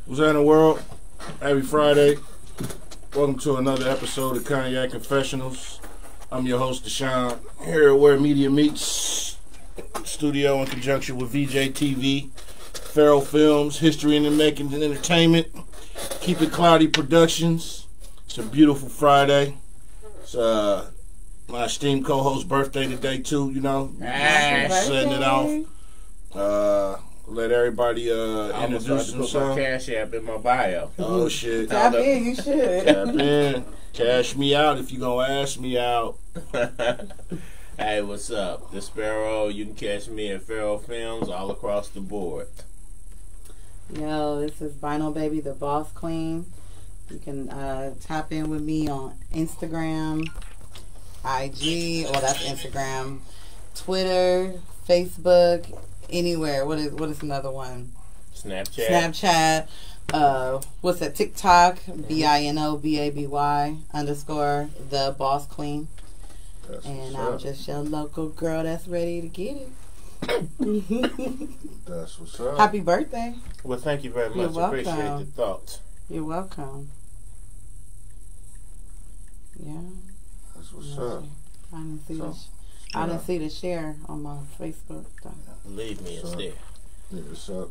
What's that in the world? Happy Friday. Welcome to another episode of Cognac Confessionals. I'm your host, Deshaun, here at Where Media Meets Studio in conjunction with VJ TV, Feral Films, History in the Making and Entertainment, Keep It Cloudy Productions. It's a beautiful Friday. It's my esteemed co-host's birthday today, too, you know. Setting it off. Let everybody introduce themselves. My Cash App in my bio. Oh shit! Tap in, you should. Tap in, cash me out if you gonna ask me out. Hey, what's up? The Sparrow. You can catch me at Feral Films all across the board. Yo, this is BinoBaby, the Boss Queen. You can tap in with me on Instagram, IG. Well, that's Instagram, Twitter, Facebook. Anywhere. What is another one? Snapchat. What's that? TikTok. BinoBaby _ the Boss Queen. And I'm just your local girl that's ready to get it. That's what's up. Happy birthday. Well, thank you very much. I appreciate the thoughts. You're welcome. Yeah. That's what's up. I didn't see the share on my Facebook. Believe me, it's there. Yeah, what's up?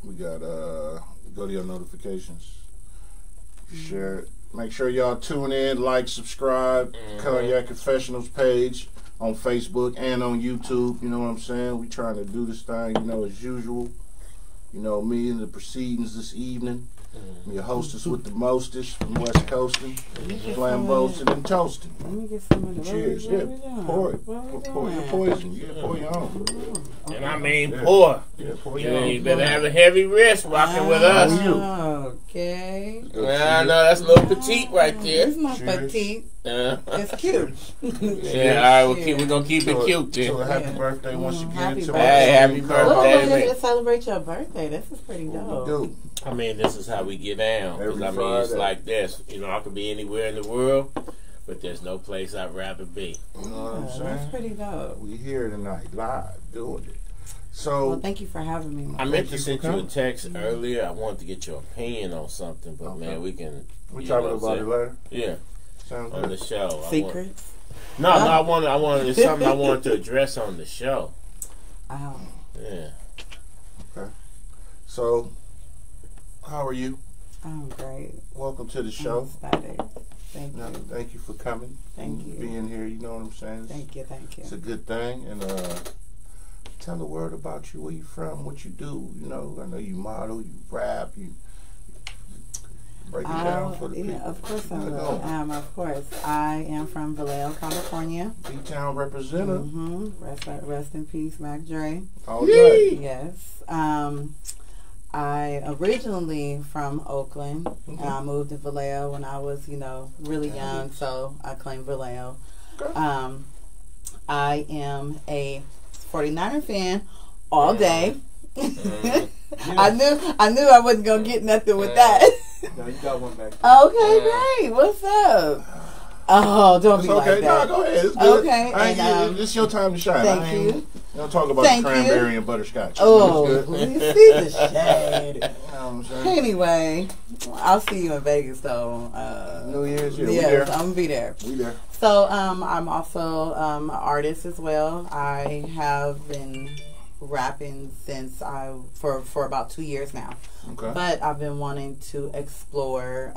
We got go to your notifications. Share it. Make sure y'all tune in, like, subscribe. Cognac Confessionals page on Facebook and on YouTube. You know what I'm saying? We trying to do this thing, you know, as usual. You know, me and the proceedings this evening. I'm your hostess with the mostest from West Coasting, flamboasting and toasting. Let me get some of the Cheers. Yeah, pour it. Pour your poison. Yeah, pour your own. And I mean pour. Yeah, pour your own. You better have a heavy wrist rocking with us. Okay. Yeah, I know that's a little petite right there. It's not petite. It's cute. Yeah, all right, we're going to keep it cute then. So a happy birthday once again. Hey, happy birthday. Well, we're here to celebrate your birthday. This is pretty dope. We do. I mean, this is how we get down. Because, I mean, it's like this. You know, I could be anywhere in the world, but there's no place I'd rather be. You know what I'm saying? That's pretty dope. We here tonight, live, doing it. So, well, thank you for having me. I meant to send you a text earlier. I wanted to get your opinion on something, but man, we can. We talking about it later. Yeah, sounds on good. the show. Secrets? No, I wanted. It's something I wanted to address on the show. Oh. Yeah. Okay. So, how are you? I'm great. Welcome to the show. Thank you. Thank you for coming. Thank you. Being here, you know what I'm saying? Thank you. It's a good thing. And tell the world about you, where you from, what you do. You know, I know you model, you rap, you break it down for the people. Of course I will. Of course. I am from Vallejo, California. B-Town representative. Rest in peace, Mac Dre. All day. Yes. I originally from Oakland, and I moved to Vallejo when I was, really young, so I claim Vallejo. Okay. I am a 49er fan all day. I knew I wasn't gonna get nothing with that. No, you got one back. Okay, great. What's up? Oh, don't be like that. No, go ahead. It's good. Okay, it's your time to shine. Thank you. Don't talk about the cranberry and butterscotch. Oh, you see the shade. You know what I'm saying? Anyway, I'll see you in Vegas though. New Year's, yes, I'm gonna be there. We there. So, I'm also an artist as well. I have been rapping since for about 2 years now. Okay. But I've been wanting to explore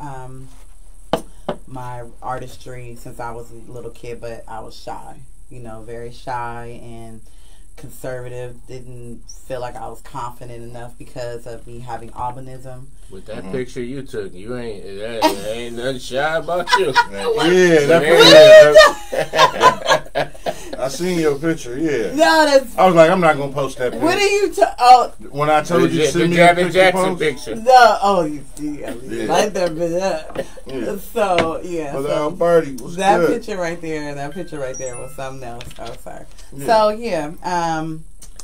my artistry since I was a little kid, but I was shy. Very shy and conservative. Didn't feel like I was confident enough because of me having albinism. With that picture you took, you ain't nothing shy about you. I seen your picture. Yeah. No, I was like, I'm not gonna post that picture. What are you? When I told you to send me Janet a Jackson picture. No. You light that bitch up. Yeah. So yeah. Well, Birdie was that good. picture right there and that picture right there was something else. Oh, sorry. Yeah. So yeah.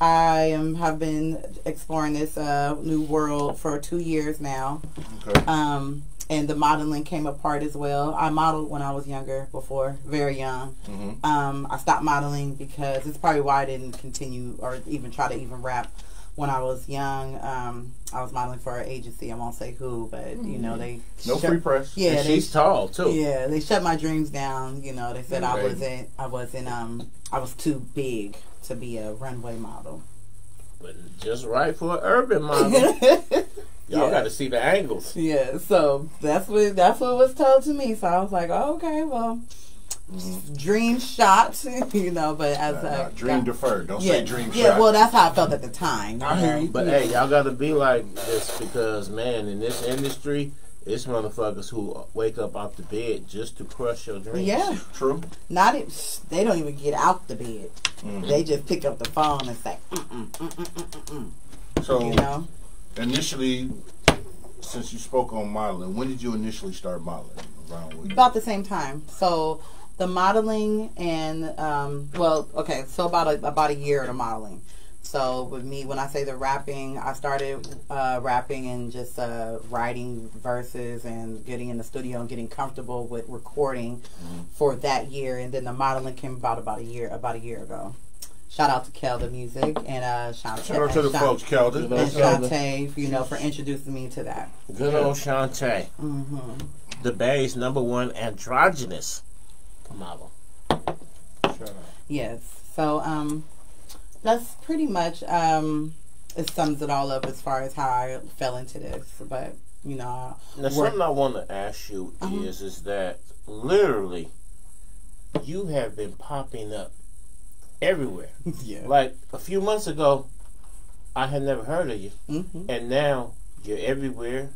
I have been exploring this new world for 2 years now. Okay. And the modeling came apart as well. I modeled when I was younger before, very young. I stopped modeling because it's probably why I didn't continue or even try to even rap when I was young, I was modeling for an agency. I won't say who, but you know they free press. Yeah, and she's tall too. Yeah, they shut my dreams down. You know, they said I was too big to be a runway model. But just right for an urban model. Y'all got to see the angles. Yeah, so that's what was told to me. So I was like, oh, okay, well, dream shot, you know. But as dream deferred. Don't say dream shot. Yeah, well, that's how I felt at the time. I hear you. But hey, y'all got to be like this because, man, in this industry, it's motherfuckers who wake up out the bed just to crush your dreams. Yeah, true. They don't even get out the bed. They just pick up the phone and say, So, you know, initially, since you spoke on modeling, when did you initially start modeling? About the same time. So the modeling and so about a year of the modeling. So with me, when I say the rapping, I started rapping and just writing verses and getting in the studio and getting comfortable with recording for that year. And then the modeling came about a year ago. Shout out to Kelda Music and Shantae. Shout out to the folks, Kelda. And Shantae, you know, for introducing me to that. Good old Shantae. The Bay's #1 androgynous model. Shout out. Yes. So, that's pretty much it sums it all up as far as how I fell into this. But you know, now something I want to ask you is that literally you have been popping up everywhere. Yeah. Like a few months ago, I had never heard of you, and now you're everywhere.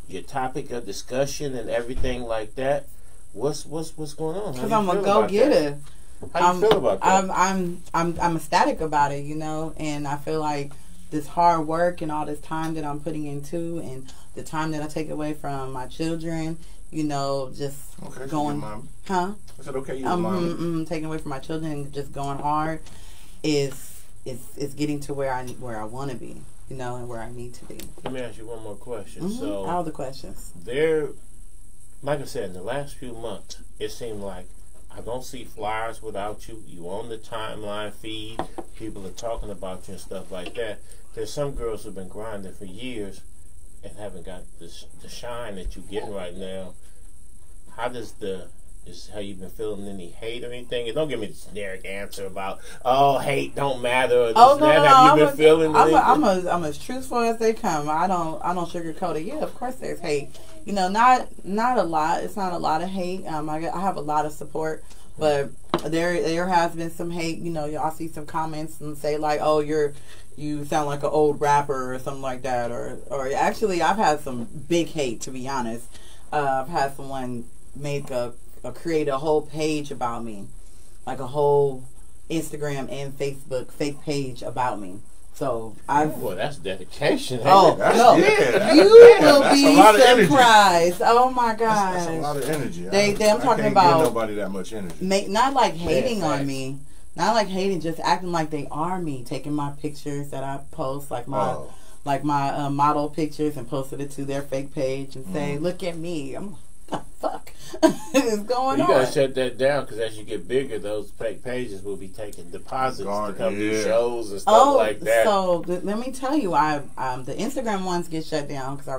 Your topic of discussion and everything like that. What's going on? Because I'm a go-getter. How you feel about that? I'm ecstatic about it, you know, and I feel like this hard work and all this time that I'm putting into, and the time that I take away from my children, you know, just going, I said, okay, you mom. Taking away from my children and just going hard is getting to where I want to be, you know, and where I need to be. Let me ask you one more question. So all the questions. Like I said, in the last few months, it seemed like I don't see flyers without you. You on the timeline feed. People are talking about you and stuff like that. There's some girls who've been grinding for years and haven't got the shine that you're getting right now. Have you been feeling any hate or anything? And don't give me the generic answer about hate don't matter. Or no, have you been feeling? I'm as truthful as they come. I don't sugarcoat it. Yeah, of course there's hate. You know, not a lot. It's not a lot of hate. I have a lot of support, but there has been some hate. You know, y'all see some comments and say like, "Oh, you sound like an old rapper" or something like that. Or actually, I've had some big hate, to be honest. I've had someone create a whole page about me, like a whole Instagram and Facebook fake page about me. So that's dedication. Oh no, you will be surprised. Oh my gosh, that's a lot of energy. I'm talking about. I can't give nobody that much energy. Not like hating on me, not like hating, just acting like they are me, taking my pictures that I post, like my model pictures, and posted it to their fake page and say, "Look at me." I'm like, what the fuck is going on? You gotta shut that down because as you get bigger, those fake pages will be taking deposits to come do shows and stuff like that. So let me tell you, the Instagram ones get shut down because I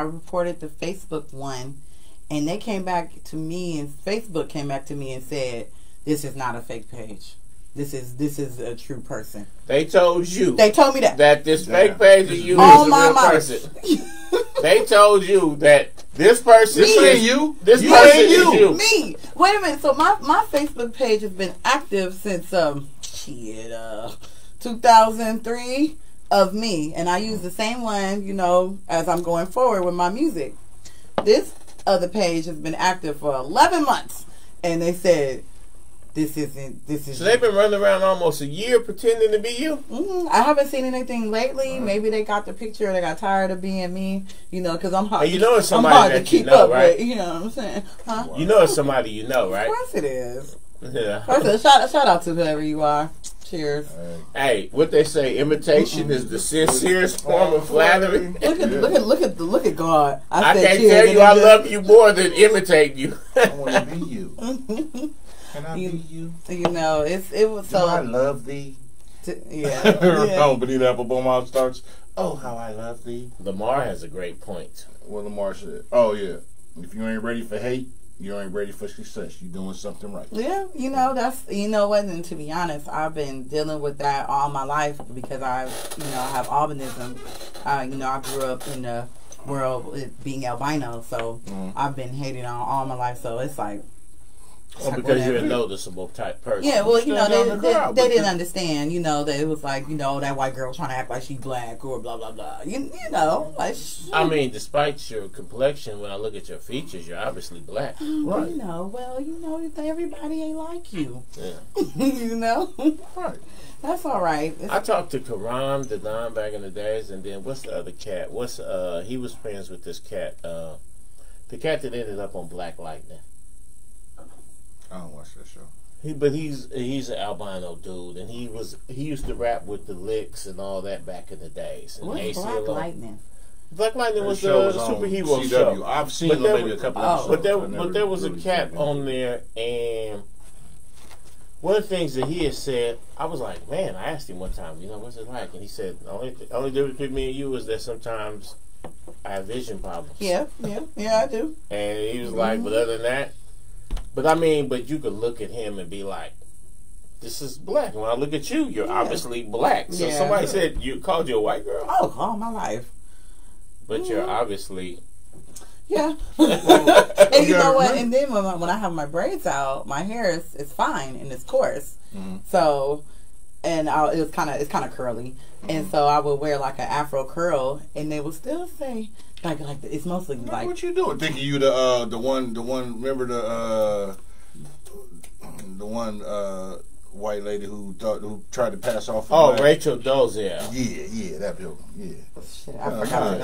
reported the Facebook one, and they came back to me, and Facebook came back to me and said, "This is not a fake page. This is a true person." They told you. They told me that this fake page of you is a real person. They told you that this person is you. This person is you. Me. Wait a minute. So my Facebook page has been active since 2003 of me, and I use the same one, you know, as I'm going forward with my music. This other page has been active for 11 months, and they said this is. So they've been running around almost a year pretending to be you. I haven't seen anything lately. Maybe they got the picture. They got tired of being me. You know, because I'm hard. And you know it's somebody that you know, right? With, you know what I'm saying? Huh? You know it's somebody you know, right? Of course it is. Yeah. Shout out to whoever you are. Cheers. Hey, what they say? Imitation is the sincerest form of flattery. Look at God. I can't tell you I love you more than imitate you. I want to be you. Can I be you? You know, it was so. I love thee. Yeah. Oh, Benita Applebum starts. Oh, how I love thee. Lamar has a great point. What Lamar said. Oh yeah. If you ain't ready for hate, you ain't ready for success. You're doing something right. Yeah, you know what, and to be honest, I've been dealing with that all my life because I have albinism. I grew up in the world with being albino, so I've been hated on all my life, so it's like... because you're a noticeable type person. Yeah, well, they didn't understand, that it was like, that white girl trying to act like she's black or blah, blah, blah. Like... I mean, despite your complexion, when I look at your features, you're obviously black. Right. Everybody ain't like you. Yeah. Right. That's all right. I talked to Karan, the Don, back in the days, and then what's the other cat? He was friends with this cat. The cat that ended up on Black Lightning. I don't watch that show. He's an albino dude, and he used to rap with the Licks and all that back in the days. And what's Black Lightning? Black Lightning was the superhero show. I've seen maybe a couple episodes. But there was a cat on there, and one of the things that he had said, I was like, man, I asked him one time, what's it like? And he said, the only difference between me and you is that sometimes I have vision problems. Yeah, I do. And he was like, but other than that, but you could look at him and be like, this is black. When I look at you, you're obviously black. So somebody said, you called you a white girl? Oh, all my life. But you're obviously... Yeah. And you know what? And then when I have my braids out, my hair is fine and it's coarse. So, and it's kind of curly. And so I would wear like an Afro curl, and they would still say like it's mostly like. What you doing? Thinking you the one? Remember the one white lady who tried to pass off. Rachel Dozier. Yeah, that building. Yeah. Shit, I forgot to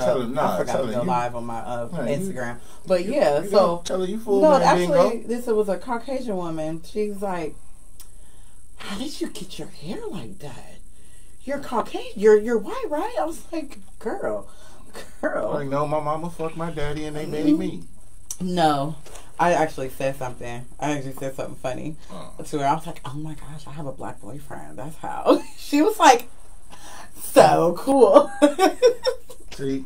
go live on my Instagram. But yeah, so tell her you fool. No, actually, this was a Caucasian woman. She's like, "How did you get your hair like that? You're Caucasian. You're white, right?" I was like, "Girl." Like, no, my mama fucked my daddy and they made me. No. I actually said something. Funny to her. I was like, "Oh my gosh, I have a black boyfriend. That's how." She was like, "So cool." See,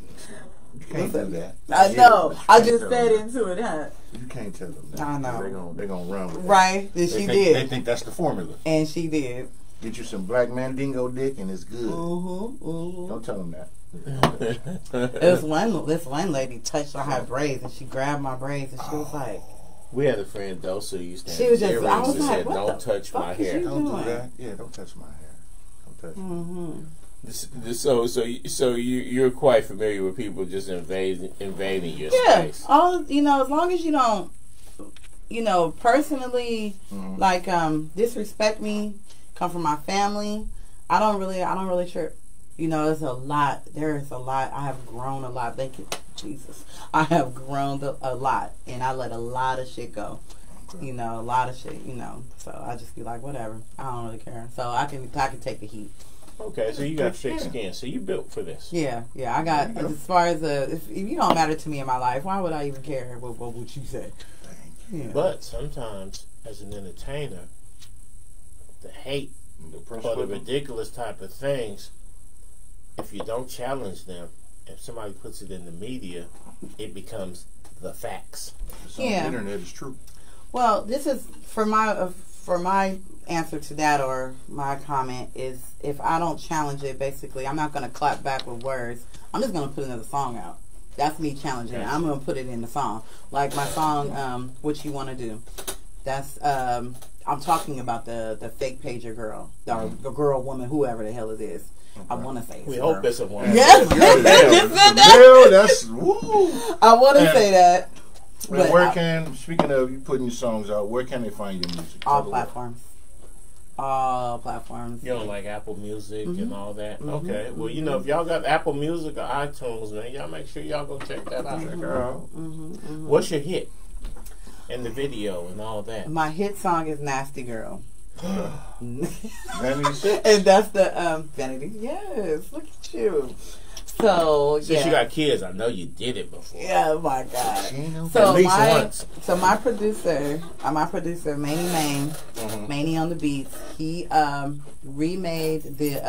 you can't do that. I know. I just fed into it, huh? You can't tell them that. I know. They're gonna run with it. Right? And she did. They think that's the formula. And she did. Get you some black mandingo dick and it's good. Don't tell them that. This one lady touched on her braids and she grabbed my braids and she was like, we had a friend Dosa who used to have earrings and said, "Don't touch my hair." Don't do that. Yeah, don't touch my hair. Don't touch So you're quite familiar with people just invading your space. Yeah, as long as you don't, personally disrespect me, come from my family. I don't really trip. There's a lot. There is a lot. I have grown a lot. Thank you, Jesus. I have grown a lot, and I let a lot of shit go. Okay. A lot of shit. So I just be like, whatever. I don't really care. So I can take the heat. Okay, so you got thick skin. So you built for this. Yeah. I got as far as if you don't matter to me in my life, why would I even care what would you say? Yeah. But sometimes, as an entertainer, the hate or the ridiculous type of things, if you don't challenge them, if somebody puts it in the media, it becomes the facts. On the internet is true. Well, this is for my answer to that, or my comment is, if I don't challenge it, basically, I'm not going to clap back with words. I'm just going to put another song out. That's me challenging it. I'm going to put it in the song. Like my song, What You Want to Do. That's, I'm talking about the fake pager girl, or the girl, woman, whoever the hell it is. Okay. I want to say we hope it's a woman. Yes, that's woo. I want to say that. But speaking of you putting your songs out, where can they find your music? All platforms. All platforms. You know, like Apple Music and all that. Okay. Well, if y'all got Apple Music or iTunes, man, y'all make sure y'all go check that out. Check her out. What's your hit? And the video and all that. My hit song is Nasty Girl. Vanity 6. And that's the Vanity. Yes, look at you. So Since you got kids, I know you did it before. Yeah, oh my God. So at least once. So my producer, Manny Main, Manny on the beats, he remade the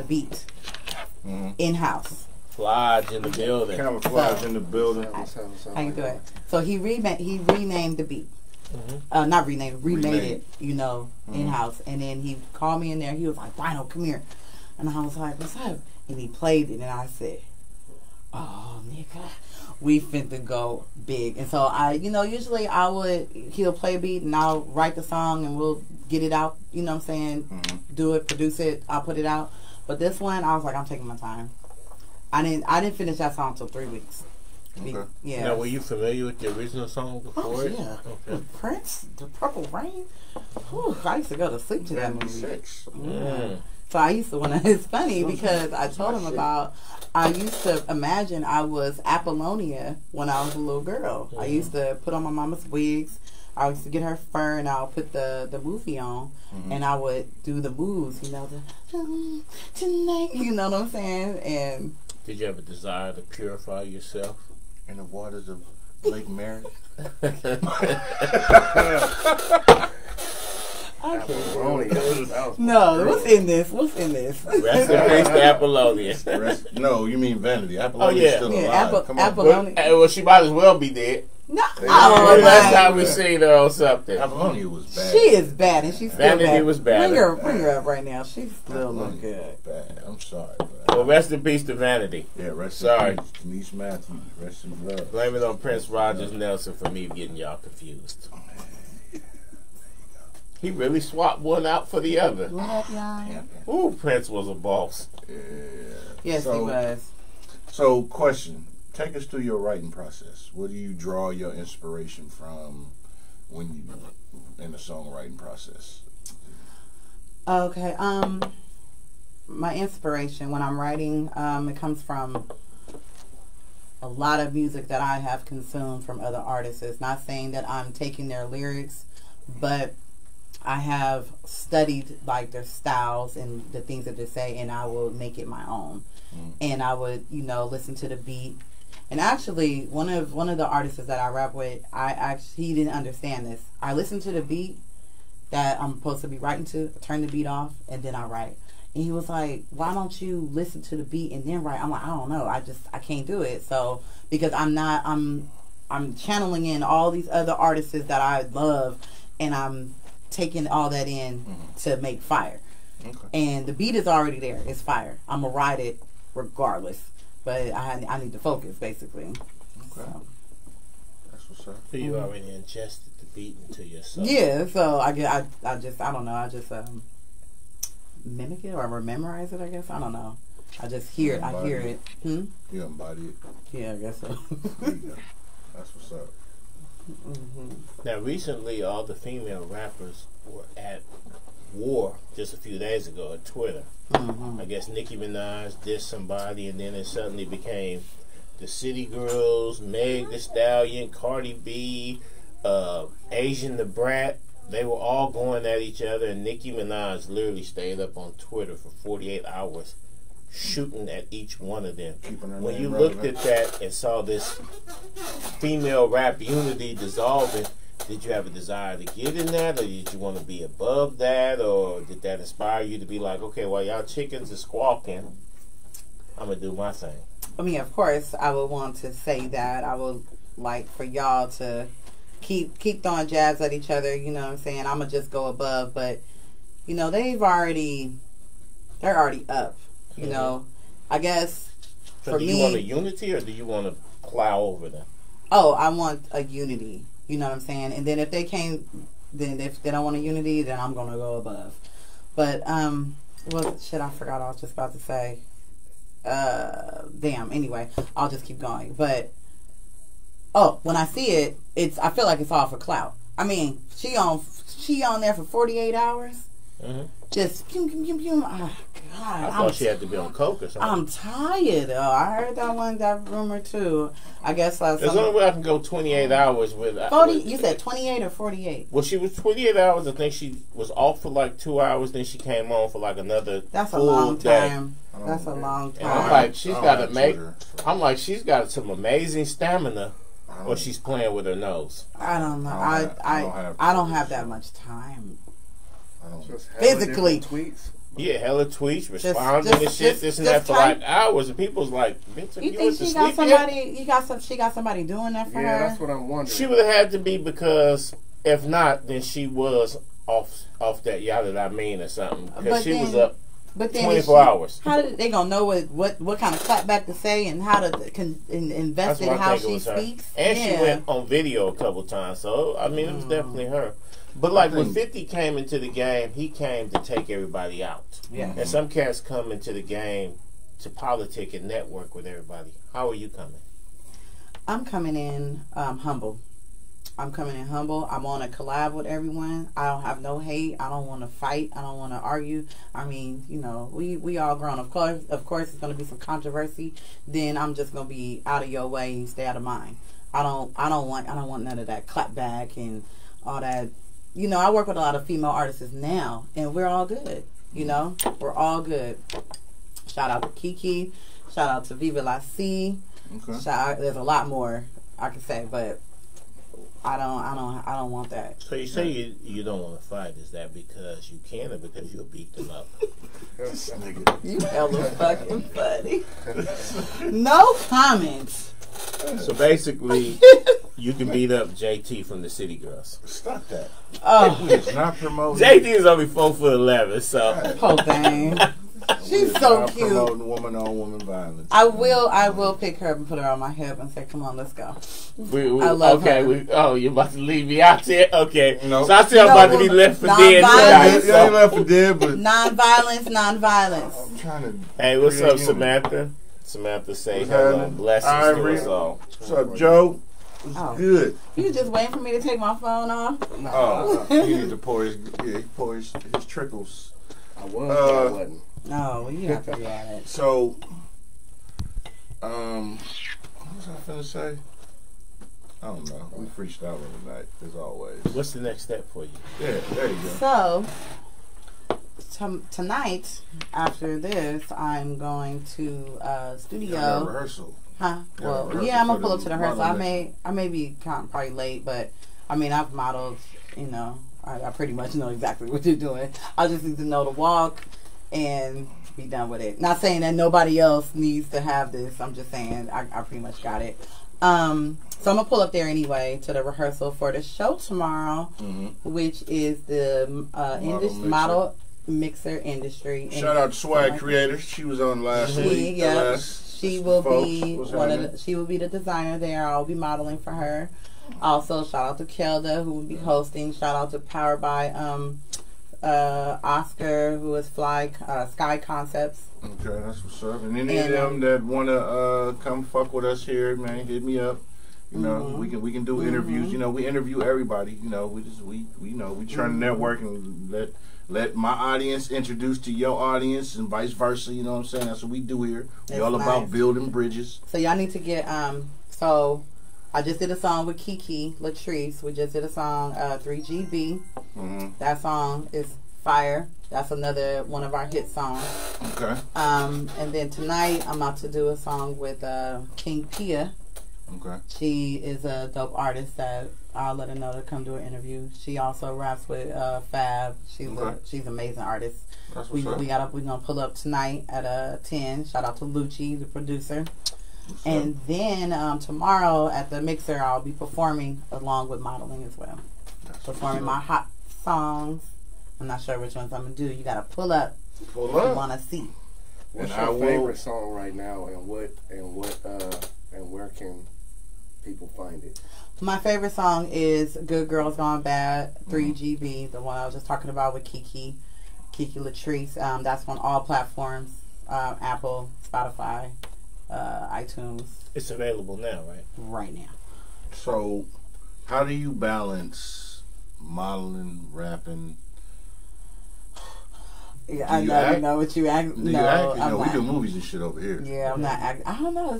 beat in house. Camouflage in the building. Camouflage in the building. I can do it. So he renamed the beat. Not renamed, remade it, you know, in house. And then he called me in there. He was like, "Bino, come here." And I was like, "What's up?" And he played it, and I said, "Oh, nigga, we finna go big." And so usually he'll play a beat, and I'll write the song, and we'll get it out. You know what I'm saying? Do it, produce it, I'll put it out. But this one, I was like, I'm taking my time. I didn't finish that song until 3 weeks. Okay. Yeah. Now, were you familiar with the original song before it? Yeah. Okay. Prince, The Purple Rain. Whew, I used to go to sleep to that movie. So I used to it's funny because I told him about, I used to imagine I was Apollonia when I was a little girl. I used to put on my mama's wigs. I used to get her fur, and I'll put the movie on, and I would do the moves, you know, tonight, you know what I'm saying? And did you have a desire to purify yourself in the waters of Lake Mary? No, what's in this? What's in this? Rest in peace to Apollonia. No, you mean Vanity. Apollonia's still alive. Come on. Apollonia. Well, she might as well be dead. No, last time we seen her on something. Apollonia was bad. She is bad, and she's still Vanity bad. was bad. Bring her up right now. She's still looking good. Bad. I'm sorry. Well, rest in peace to Vanity. Yeah, rest in peace. Denise Matthews. Rest in love. Blame it on Prince Rogers Nelson for me getting y'all confused. He really swapped one out for the other. What up, y'all? Ooh, Prince was a boss. Yeah. Yes, he was. So, question. Take us through your writing process. Where do you draw your inspiration from when you in the songwriting process? Okay. My inspiration when I'm writing, it comes from a lot of music that I have consumed from other artists. It's not saying that I'm taking their lyrics, but I have studied like their styles and the things that they say, and I will make it my own. And I would, listen to the beat. And actually, one of the artists that I rap with, he didn't understand this. I listen to the beat that I'm supposed to be writing to, turn the beat off, and then I write. And he was like, "Why don't you listen to the beat and then write?" I'm like, "I don't know. I can't do it." So because I'm channeling in all these other artists that I love, and I'm taking all that in to make fire. Okay. And the beat is already there. It's fire. I'm gonna ride it regardless. But I need to focus, basically. Okay. So. That's what's up. So you already ingested the beat into yourself. Yeah, so I don't know. I just mimic it or memorize it, I guess. I don't know. I just hear it. I hear it. You embody it. Yeah, I guess so. There you go. That's what's up. Now, recently, all the female rappers were at war just a few days ago at Twitter. I guess Nicki Minaj dissed somebody, and then it suddenly became the City Girls, Meg Thee Stallion, Cardi B, Asian the Brat. They were all going at each other, and Nicki Minaj literally stayed up on Twitter for 48 hours shooting at each one of them. When you looked at that and saw this female rap unity dissolving, did you have a desire to get in that, or did you want to be above that, or did that inspire you to be like, okay, while y'all chickens are squawking, I'm going to do my thing? I mean, of course, I would want to say that. I would like for y'all to keep throwing jabs at each other, you know what I'm saying? I'm going to just go above, but, they're already up, you know? I guess, so for me... me... do you want a unity, or do you want to plow over them? Oh, I want a unity. You know what I'm saying? And then if they can't, then if they don't want a unity, then I'm gonna go above. But well, shit, I forgot what I was just about to say. Damn. Anyway, I'll just keep going. But when I see it, I feel like it's all for clout. I mean, she on there for 48 hours. Just pew, pew, pew, pew. Oh, God. I thought she had to be on coke or something. I'm tired. Oh, I heard that rumor too. I guess there's only way I can go 28 hours with 40. You said 28 or 48? Well, she was 28 hours. I think she was off for like 2 hours. Then she came on for like another. That's a full long day. time. That's a long time. And I'm like, she's got to make. I'm like, she's got some amazing stamina, or she's playing with her nose. I don't know. I don't have that much time. Physically. Tweets. Yeah, hella tweets, responding and shit, this and that for like hours, and people's like, "Bitch, you think she got somebody? She got somebody doing that for her? Yeah, that's what I'm wondering. She would have had to be, because if not, then she was off that yacht that I mean or something, because she was up. But then 24 hours. How did they gonna know what kind of clapback to say and how to invest in how she speaks? And she went on video a couple times, so I mean it was definitely her. But like when 50 came into the game, he came to take everybody out. Yeah. And some cats come into the game to politic and network with everybody. How are you coming? I'm coming in humble. I'm coming in humble. I want to collab with everyone. I don't have no hate. I don't want to fight. I don't want to argue. I mean, you know, we all grown. Of course, it's going to be some controversy. Then I'm just going to be out of your way and stay out of mine. I don't want none of that clapback and all that. You know, I work with a lot of female artists now, and we're all good. You know, we're all good. Shout out to Kiki. Shout out to Viva La C. Okay. There's a lot more I can say, but I don't want that. So you say you don't want to fight? Is that because you can, or because you'll beat them up? You hella fucking funny. No comments. So basically, you can beat up JT from the City Girls. Stop that. Oh, We is not promoting. JT is only 4'11", so. Oh dang. She's so cute. Promoting woman-on-woman violence. I will pick her up and put her on my hip and say, "Come on, let's go." I love her. You're about to leave me out there? Okay. No. So I still about to be left for dead Non-violence. tonight. Yeah, you left for dead, but Non-violence. I'm trying to. Hey, what's up, Samantha? Samantha, say hello. Blessings to us all. What's up, Joe? What's good? You just waiting for me to take my phone off? Oh, he need to pour his trickles. I was, but I wasn't. No, you have to be at it. So, what was I finna say? I don't know. We freestyle tonight, as always. What's the next step for you? Yeah, there you go. So, tonight, after this, I'm going to studio. Rehearsal. Huh? Yeah, Well, rehearsal yeah, I'm gonna for pull up the to the rehearsal. modeling. I may be probably late, but I mean, I've modeled. You know, I pretty much know exactly what you're doing. I just need to know to walk and be done with it. Not saying that nobody else needs to have this. I'm just saying I pretty much got it. So I'm gonna pull up there anyway to the rehearsal for the show tomorrow, which is the model mixer industry. Shout out to Swag Creators. She was on last week. Yeah, she will be she will be the designer there. I'll be modeling for her. Also, shout out to Kelda, who will be hosting. Shout out to Powered by Oscar, who is Sky Concepts. Okay, that's what's up. And any of them that wanna come fuck with us here, man, hit me up. You know, we can do interviews. You know, we interview everybody. You know, we trying to network and let my audience introduce to your audience and vice versa. You know what I'm saying? That's what we do here. We all about building bridges. So y'all need to get so I just did a song with Kiki Latrice. We just did a song 3GB. That song is fire. That's another one of our hit songs. Okay. And then tonight I'm about to do a song with King Pia. Okay. She is a dope artist that I'll let her know to come do an interview. She also raps with Fab. She's an amazing artist. That's what's up. We're gonna pull up tonight at 10. Shout out to Lucci, the producer. And then tomorrow at the mixer I'll be performing along with modeling as well. Performing my hot songs. I'm not sure which ones I'm gonna do. You gotta pull up. If you wanna see. What's your favorite song right now, and where can people find it? My favorite song is Good Girls Gone Bad, 3GB, the one I was just talking about with Kiki Latrice. That's on all platforms, Apple, Spotify, iTunes. It's available now, right? Right now. So, how do you balance modeling, rapping, Yeah, I know. You know what you act. No, I'm we not. do movies and shit over here. Yeah, I'm not acting. I don't know.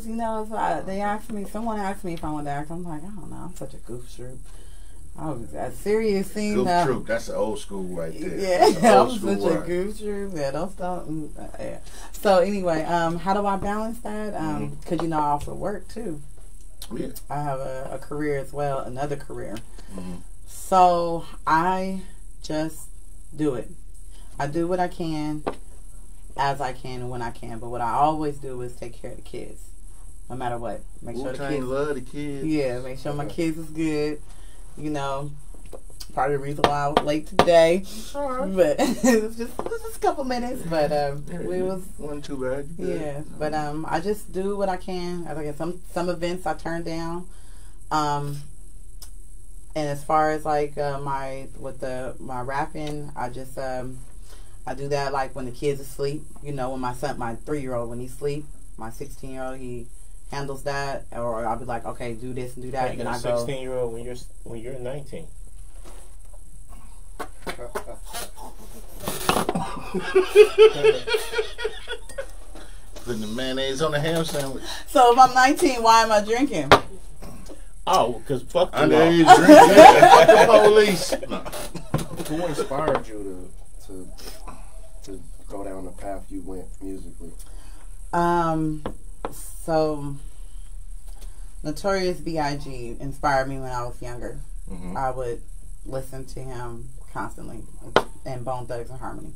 They asked me. Someone asked me if I wanted to act. I'm like, I don't know. I'm such a goof troop. I was a serious scene. Goof troop. That's the old school right there. Yeah, I'm such a goof troop. Yeah, don't stop. Yeah. So anyway, how do I balance that? Because I also work too. Yeah. I have a career as well, another career. So I just do it. I do what I can, as I can, and when I can. But what I always do is take care of the kids, no matter what. Make sure the kids love the kids. Yeah, make sure my kids is good. Part of the reason why I was late today. But it was just a couple minutes. But wasn't too bad. Yeah, but I just do what I can. I get some events I turn down. And as far as like my rapping, I just I do that like when the kids are asleep. When my 3-year-old, when he's asleep, my 16-year-old, he handles that, or I'll be like, okay, do this and do that. And I go 16-year-old when you're 19. Putting the mayonnaise on the ham sandwich. So if I'm 19, why am I drinking? Oh, because fuck the underage law. drinking. Fuck the police. No. Who inspired you to go down the path you went musically? So Notorious B.I.G. inspired me when I was younger. I would listen to him constantly, and Bone Thugs and Harmony.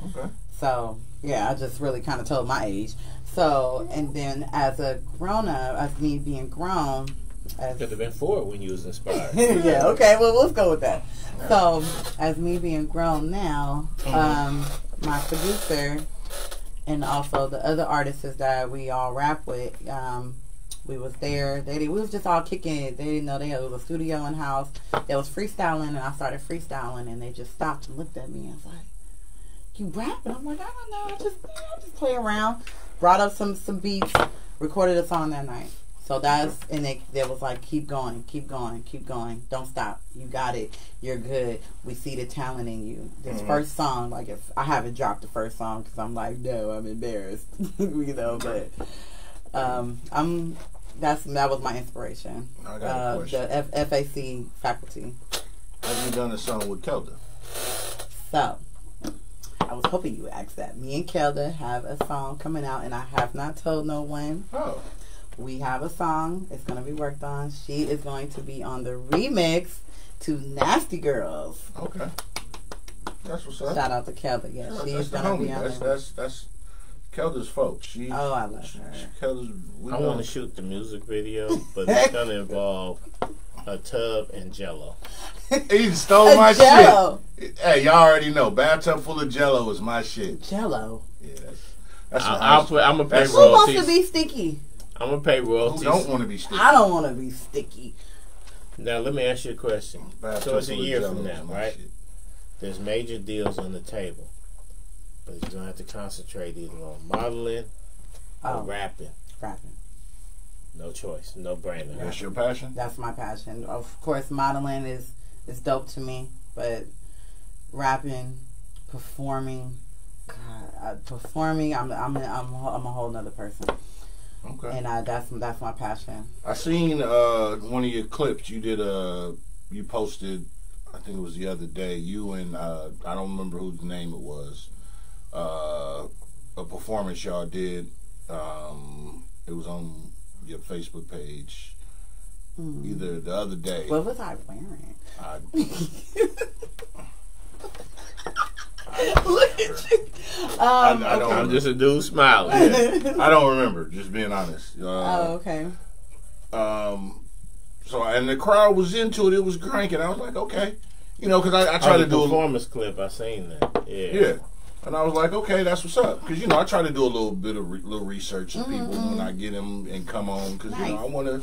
Okay. So yeah, I just really kind of told my age. So, and then as a grown up, as me being grown, Could have been 4 when you was inspired. yeah, okay, well, let's go with that. So, as me being grown now, my producer and also the other artists that we all rap with, we was there. We was just all kicking it. They didn't know there was a studio in house. They was freestyling, and I started freestyling, and they just stopped and looked at me and was like, "You rapping?" I'm like, "I don't know. I just play around." Brought up some beats, recorded a song that night. So and they was like, keep going, keep going, keep going. Don't stop. You got it. You're good. We see the talent in you. This first song, like, if I haven't dropped the first song because I'm like, no, I'm embarrassed, but that was my inspiration. I got a question. The FAC faculty. Have you done a song with Kelda? So, I was hoping you would ask that. Me and Kelda have a song coming out, and I have not told no one. Oh. We have a song. It's going to be worked on. She is going to be on the remix to Nasty Girls. Okay. That's what's up. Shout out to Kelda. Yeah, she's going to be on That's Kelda's folks. I love her. Kelda's. I want to shoot the music video, but it's going to involve a tub and Jello. He stole my Jello. shit. Hey, y'all already know. Bathtub full of Jello is my shit. Jello. Yeah, that's I'm going to pay royalties. Who wants to be sticky? I'm going to pay royalties. Who don't want to be sticky? I don't want to be sticky. Now, let me ask you a question. So it's a year from now, right? Shit. There's major deals on the table. But you're going to have to concentrate either on modeling or rapping. Rapping. No choice. No brainer. That's your passion? That's my passion. Of course, modeling is dope to me. But rapping, performing, I'm a whole nother person. Okay. And that's my passion. I seen one of your clips. You posted, I think it was the other day, you and I don't remember whose name it was, a performance y'all did. It was on your Facebook page either the other day. What was I wearing? Look at you. I'm just a dude smiling. Yeah, I don't remember, just being honest. Okay. So, and the crowd was into it. It was cranking. I was like, okay. Because I try to do a performance clip. I seen that. Yeah. And I was like, okay, that's what's up. Because, I try to do a little bit of little research of people when I get them and come on. Because, I want to,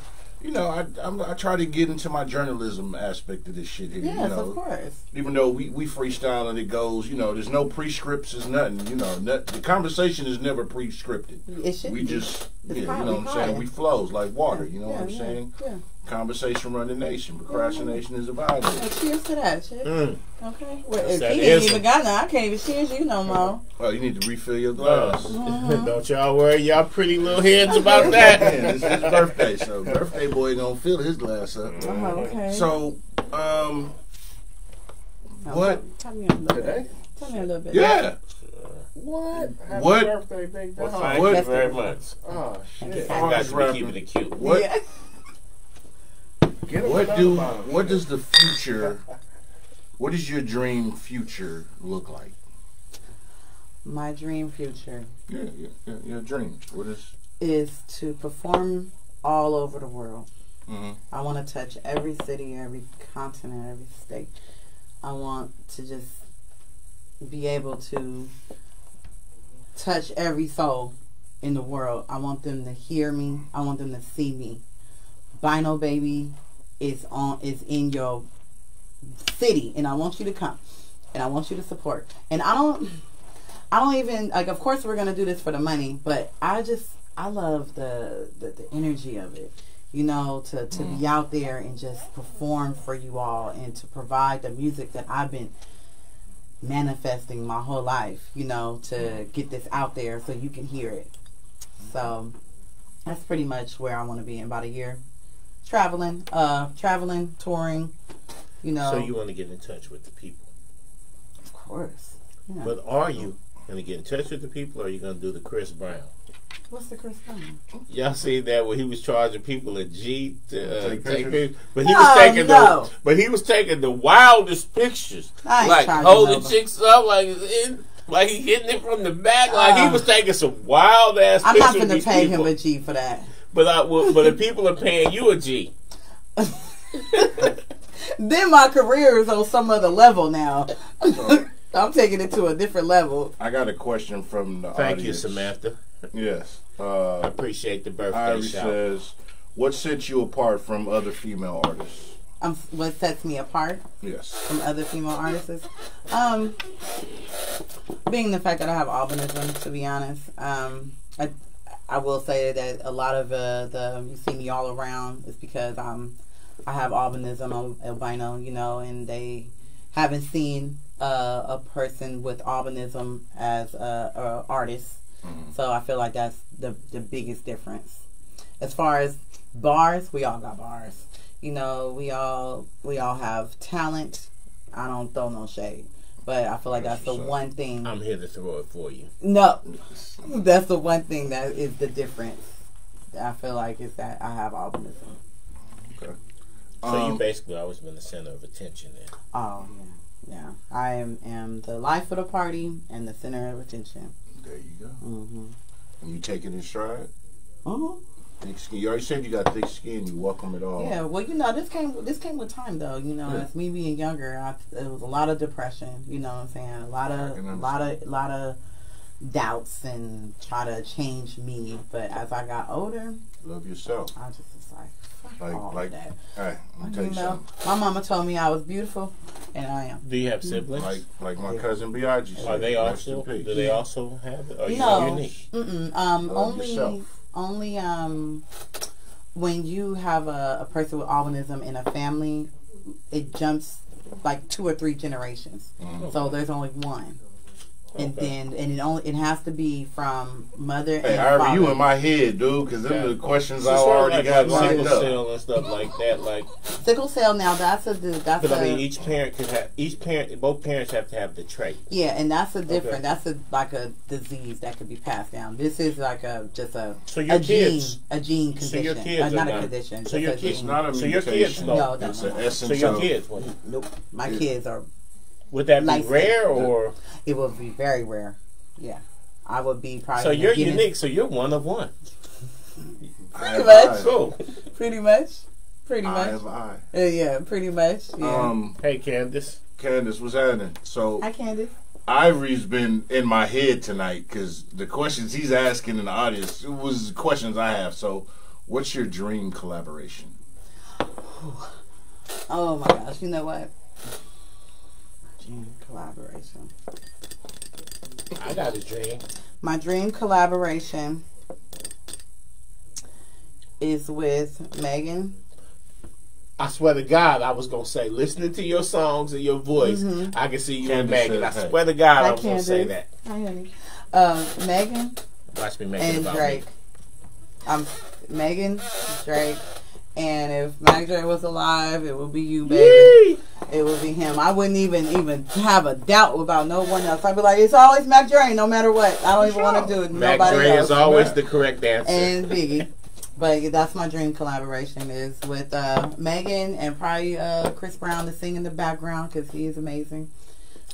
I try to get into my journalism aspect of this shit here. Yes, of course. Even though we freestyle and it goes, there's no pre-scripts, there's nothing. The conversation is never pre-scripted. It should we be. just, it's you know what I'm saying? We flows like water, you know what I'm saying? Yeah. Conversation run the nation. Procrastination is a vice. Well, cheers to that, chick. Okay. Well, if That he is ain't even got none, I can't even cheers you no more. Oh, you need to refill your glass. Don't y'all worry y'all pretty little heads about that. Man, it's his birthday, so birthday boy gonna fill his glass up. Oh, okay. So, what? Tell me a little Today? bit. Tell me a little bit. Yeah. What? Happy What? birthday, big dog. Well, thank What? you very much. Oh, shit. I got to be keeping it cute. What? Yeah. Get him What another bottle. What does the future? What does your dream future look like? My dream future Your dreams. What is? is to perform all over the world. Mm-hmm. I want to touch every city, every continent, every state. I want to just be able to touch every soul in the world. I want them to hear me. I want them to see me. BinoBaby is in your city, and I want you to come, and I want you to support. And I don't even like. Of course, we're gonna do this for the money, but I love the energy of it. You know, to be out there and just perform for you all and to provide the music that I've been manifesting my whole life, you know, to get this out there so you can hear it. So that's pretty much where I want to be in about a year. Traveling, touring, you know. So you want to get in touch with the people. Of course. Yeah. But are you going to get in touch with the people, or are you going to do the Chris Brown? What's the Chris Brown? Y'all see that where he was charging people a G to Take take pictures? pictures, but he was taking No. the wildest pictures, I ain't like charging holding nobody. chicks up, like he hitting it from the back, like he was taking some wild ass I'm pictures. not with going to these pay people. him a G for that. But the people are paying you a G. Then my career is on some other level now. I'm taking it to a different level. I got a question from the Thank you, audience. Samantha. Yes. I appreciate the birthday Irie shout. says, "What sets you apart from other female artists?" What sets me apart Yes. from other female artists? Being the fact that I have albinism, to be honest. I will say that a lot of you see me all around is because I have albinism, I'm albino, you know, and they haven't seen a person with albinism as a artist. Mm-hmm. So I feel like that's the biggest difference. As far as bars, we all got bars. You know, we all have talent. I don't throw no shade, but I feel like that's the one thing. I'm here to throw it for you. No, that's the one thing that is the difference. I feel like is that I have albinism. Okay. So you basically always been the center of attention then. Oh yeah. I am the life of the party and the center of attention. There you go. Mm-hmm. And you take it in stride. Uh-huh. Thick skin. You already said you got thick skin. You welcome it all. Yeah, well, you know, this came with time, though. You know, as me being younger, it was a lot of depression. You know what I'm saying? A lot of doubts and try to change me. But as I got older, Love yourself. I just was like, fuck all Like, of that. hey, I'm tell You you know, something. my mama told me I was beautiful, and I am. Do you have siblings? Like my cousin Biaggi said. Are they rest in also? peace. Do they also have it? Or you No. unique? Mm-mm. yourself. Only when you have a person with albinism in a family, it jumps like 2 or 3 generations. Mhm. So there's only one. And Okay. then it has to be from mother Hey, and Irie, father. you in my head, dude, because them are the questions I It's sort of already got like lined sickle up. cell and stuff like that. Like, Sickle cell now, that's but I mean, a both parents have to have the trait. yeah, and that's a different. Okay. That's like a disease that could be passed down. This is like just a So your kids, gene so condition, your kids not are a not- condition. so just your a kids gene. Not a So your kids mutation. know. No, It's no. an essence So your of kids wouldn't. Nope, my Yeah. kids are. Would that be License. rare or? It would be very rare. Yeah, I would be probably. So you're Guinness- unique. So you're one of one. Pretty much. Cool. Pretty much. Pretty I much. have I. Yeah, pretty much. Yeah. Hey, Candace. Candace, what's happening? So Hi, Candace. Irie's been in my head tonight because the questions he's asking in the audience it was questions I have. So, what's your dream collaboration? Oh my gosh! You know what? Dream collaboration. I got a dream. My dream collaboration is with Megan I swear to God, I was gonna say, listening to your songs and your voice, I can see you and Megan. I swear to God, I was gonna say that. Hi, honey. Megan. Watch me make it And about Drake. me. Megan, Drake, and if Mac Dre was alive, it would be you, baby. Yee! It would be him. I wouldn't even have a doubt about no one else. I'd be like, it's always Mac Dre, no matter what. I don't even want to do it. Mac Nobody Dre else. is always the correct answer. And Biggie. But that's my dream collaboration is with Megan and probably Chris Brown to sing in the background because he is amazing.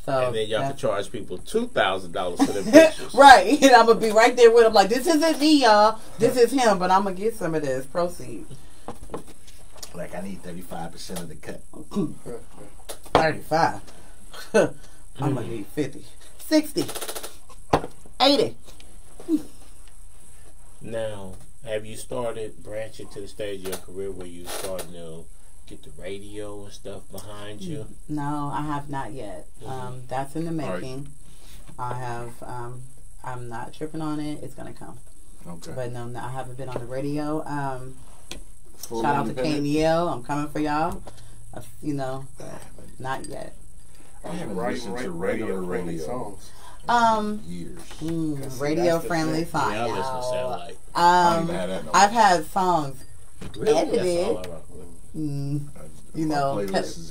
So, and then y'all can charge people $2,000 for their pictures. Right. And I'm going to be right there with him like, this isn't me, y'all. This is him, but I'm going to get some of this. Proceed. Like, I need 35% of the cut. 35. I'm going to need 50. 60. 80. Now, have you started branching to the stage of your career where you starting to get the radio and stuff behind you? No, I have not yet. That's in the making. I have. I'm not tripping on it. It's gonna come. Okay. But no, I haven't been on the radio. Shout out to KNEL. I'm coming for y'all. Not yet. I haven't listened to regular radio songs. Years. Radio friendly song. Yeah, I listen to satellite. I've had songs Really? edited. That's all I rock with.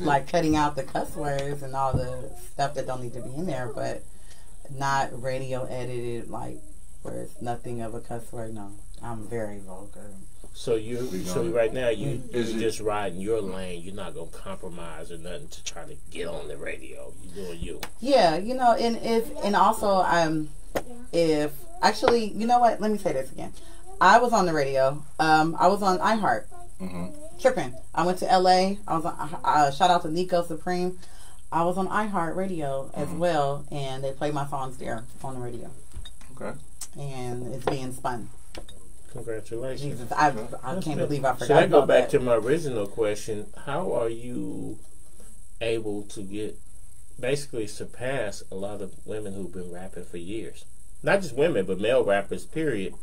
Like cutting out the cuss words and all the stuff that don't need to be in there, but not radio edited, like where it's nothing of a cuss word. No, I'm very vulgar. So right now you're just riding your lane. You're not gonna compromise or nothing to try to get on the radio. You're doing you. Yeah, and also if actually, you know what? Let me say this again. I was on the radio. I was on iHeart. Tripping. I went to LA. I was on, shout out to Nico Supreme. I was on iHeart Radio as well, and they played my songs there on the radio. Okay. And it's being spun. Congratulations. Jesus, I can't believe I forgot. Should I go about back that. to my original question? How are you able to basically surpass a lot of women who've been rapping for years? Not just women, but male rappers, period.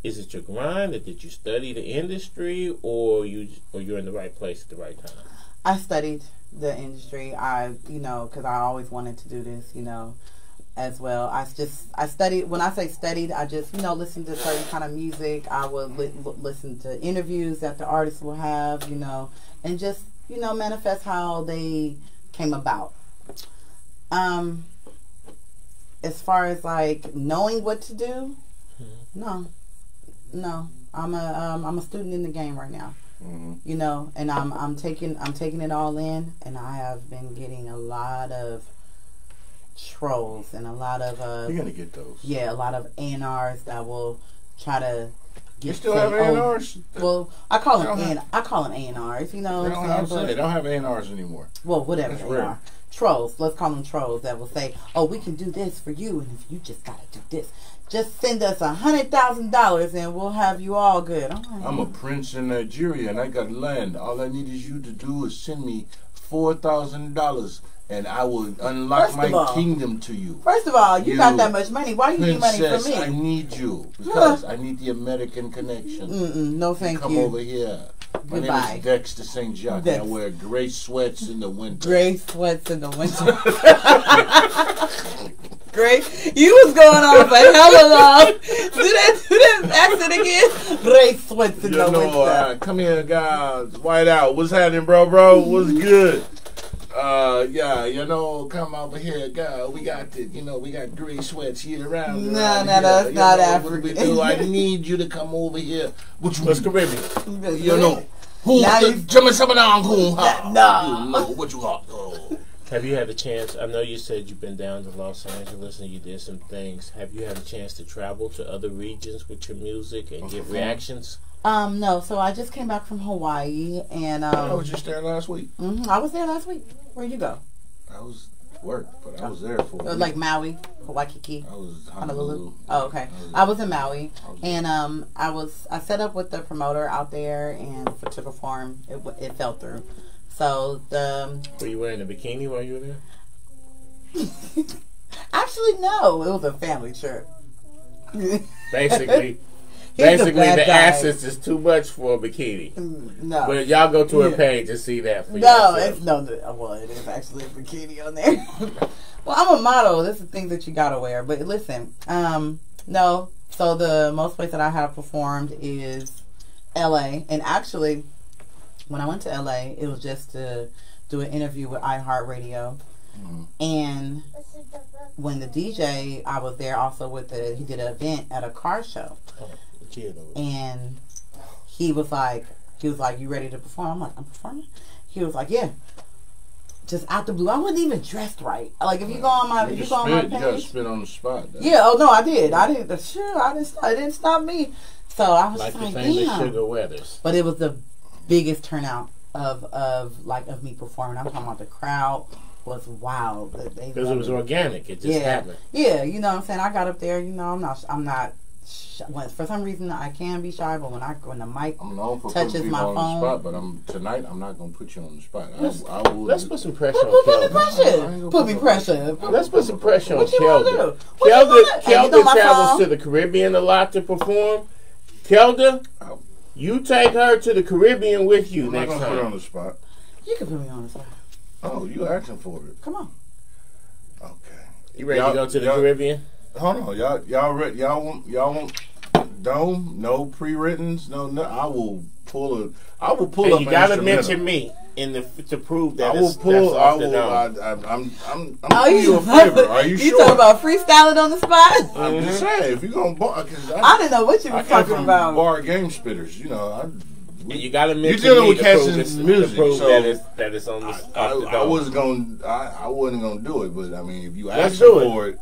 Is it your grind, or did you study the industry, or you're in the right place at the right time? I studied the industry. Because I always wanted to do this, as well. I studied. When I say studied, I just, listened to certain kind of music. I would listen to interviews that the artists will have, and just, manifest how they came about. As far as like knowing what to do, no. I'm a student in the game right now. And I'm taking it all in, and I have been getting a lot of trolls and a lot of you're gonna get those. Yeah, a lot of A&Rs that will try to get. You still have A&Rs? Well, I call them A&Rs. You know, they don't have A&Rs anymore. Well, whatever That's they rare. are. Trolls. Let's call them trolls that will say, "Oh, we can do this for you, and if you just gotta do this, just send us $100,000 and we'll have you all good." I'm a prince in Nigeria and I got land. All I need is you to do is send me $4,000 and I will unlock my kingdom to you. First of all, you got that much money. Why do you need money from me? I need you because I need the American connection. No, thank Come you. over here. My name is Dexter St. Jacques. I wear gray sweats in the winter. Gray sweats in the winter. Great. You was going on for hella long. Do that accent again. Gray sweats in the winter. Come here, guys. White out. What's happening, bro? What's good? Come over here, girl. We got this, we got gray sweats year round. No, that's not African. What we do? I need you to come over here. What's Caribbean? Give me some of that. No. What you got? Have you had a chance? I know you said you've been down to Los Angeles and you did some things. Have you had a chance to travel to other regions with your music and get reactions? No. So I just came back from Hawaii, and I was just there last week. I was there last week. Where'd you go? I was work, but I was there for like Maui, Waikiki. I was Honolulu. Oh, okay. I was in Maui, and I set up with the promoter out there and to perform. It fell through. So were you wearing a bikini while you were there? Actually, no. It was a family trip. Basically. Basically, bad the guy. assets is too much for a bikini. No. But y'all go to her page and see that for No, yourself. it's well, it is actually a bikini on there. Well, I'm a model. This is things that you gotta wear. But listen, no. So the most place that I have performed is L.A. And actually, when I went to L.A., it was just to do an interview with iHeartRadio. And when the DJ, I was there also he did an event at a car show. And he was like, you ready to perform? I'm like, I'm performing? He was like, yeah. Just out the blue. I wasn't even dressed right. Like, if you go on my page. You gotta spit on the spot. Though. Yeah, oh no, I did. It didn't stop me. So I was like just like, the famous damn. Sugar Weathers. But it was the biggest turnout of me performing. I'm talking about the crowd was wild. Because it was organic. It just happened. Yeah, you know what I'm saying? I got up there, you know, I'm not for some reason I can be shy, but when the mic touches my phone, on the spot, but tonight I'm not gonna put you on the spot. Let's put some pressure on Kelda. Put me pressure. Let's put some pressure on Kelda. Kelda travels to the Caribbean a lot to perform. Kelda, you take her to the Caribbean with you next time. I'm not gonna put her on the spot. You can put me on the spot. Oh, you asking for it? Come on. Okay. You ready to go to the Caribbean? Hold on, y'all want Dome? No pre-writtens? No. I will pull up. You gotta mention me to prove that I'm doing you a favor. Are you sure? You talking about freestyling on the spot? I'm just saying, if you gonna bar, I didn't know what you were talking about. Bar game spitters, you know. You gotta mention you're dealing me with cats in music, so that it's on the I wasn't gonna do it, but I mean, if you ask for it.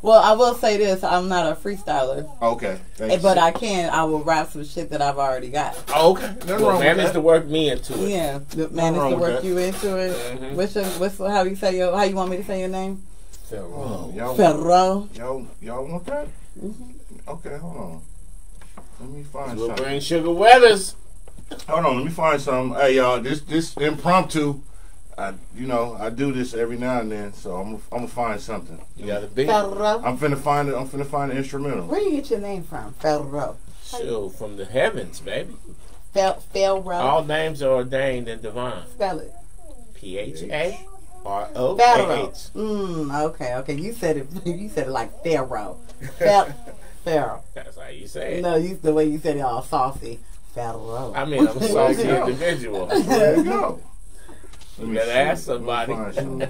Well, I will say this: I'm not a freestyler. Okay, but I will rap some shit that I've already got. Oh, okay, manage to work me into it. Yeah, manage to work you into it. Mm-hmm. How you want me to say your name? Ferro. Y'all want that? Mm-hmm. Okay, hold on. Let me find something. We'll bring Sugar Weathers. Hold on, let me find something. Hey, y'all, this impromptu. I do this every now and then, so I'm gonna find something. You got a beat? I'm finna find it. I'm finna find an instrumental. Where do you get your name from? Ferro. So from the heavens, baby. Ferro. All names are ordained and divine. Spell it. Pharo. Okay. You said it like Pharaoh. Pharaoh. That's how you say it. No, the way you said it all saucy. Pharaoh. I mean, I'm a saucy individual. There you go. You gotta ask somebody. Let me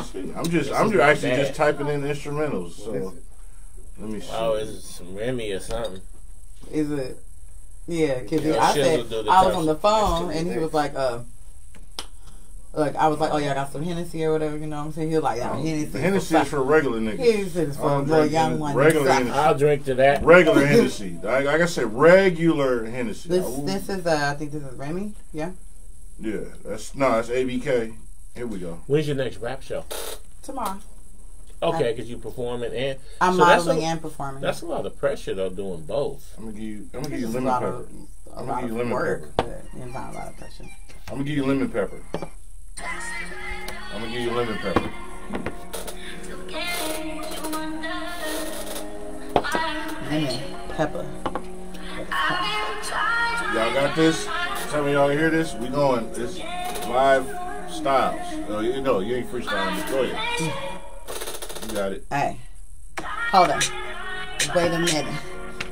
see. I'm actually just typing in instrumentals. So let me see. Oh, is it some Remy or something? Is it? Yeah, because I was on the phone and he was like, I was like, oh yeah, I got some Hennessy or whatever, you know what I'm saying? He was like, Hennessy. The Hennessy is for regular niggas. He said it's for a young one. Regular Hennessy. I'll drink to that. Regular Hennessy. Like I said, regular Hennessy. This is I think this is Remy. Yeah. Yeah, that's ABK. Here we go. When's your next rap show? Tomorrow. Okay, because you performing and I'm modeling and performing. That's a lot of pressure though, doing both. I'm gonna give you lemon pepper. I'm gonna give you lemon pepper. It's not a lot of pressure. I'm gonna give you lemon pepper. I'm gonna give you lemon pepper. Lemon pepper. Y'all got this? Tell me y'all hear this? We going. It's live styles. Oh, you ain't freestyling. Go ahead. You got it. Hey, hold on. Wait a minute.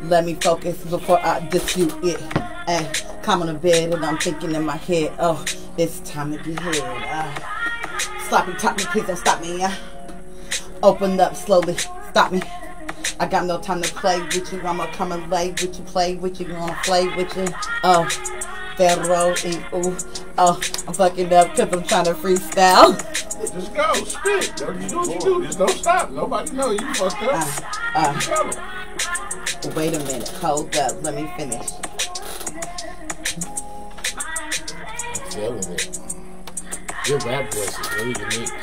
Let me focus before I dispute it. Hey, come on the bed and I'm thinking in my head, oh, it's time to be heard. Sloppy top me, please don't stop me. Open up slowly, stop me. I got no time to play with you. I'ma come and lay with you, play with you, gonna play with you. Oh, Pharaoh and ooh. Oh, I'm fucking up because I'm trying to freestyle. Just go, spit. Do what you do. Just don't stop. Nobody know you fucked up. Wait a minute. Hold up. Let me finish. I'm feeling it. Your rap voice is really unique.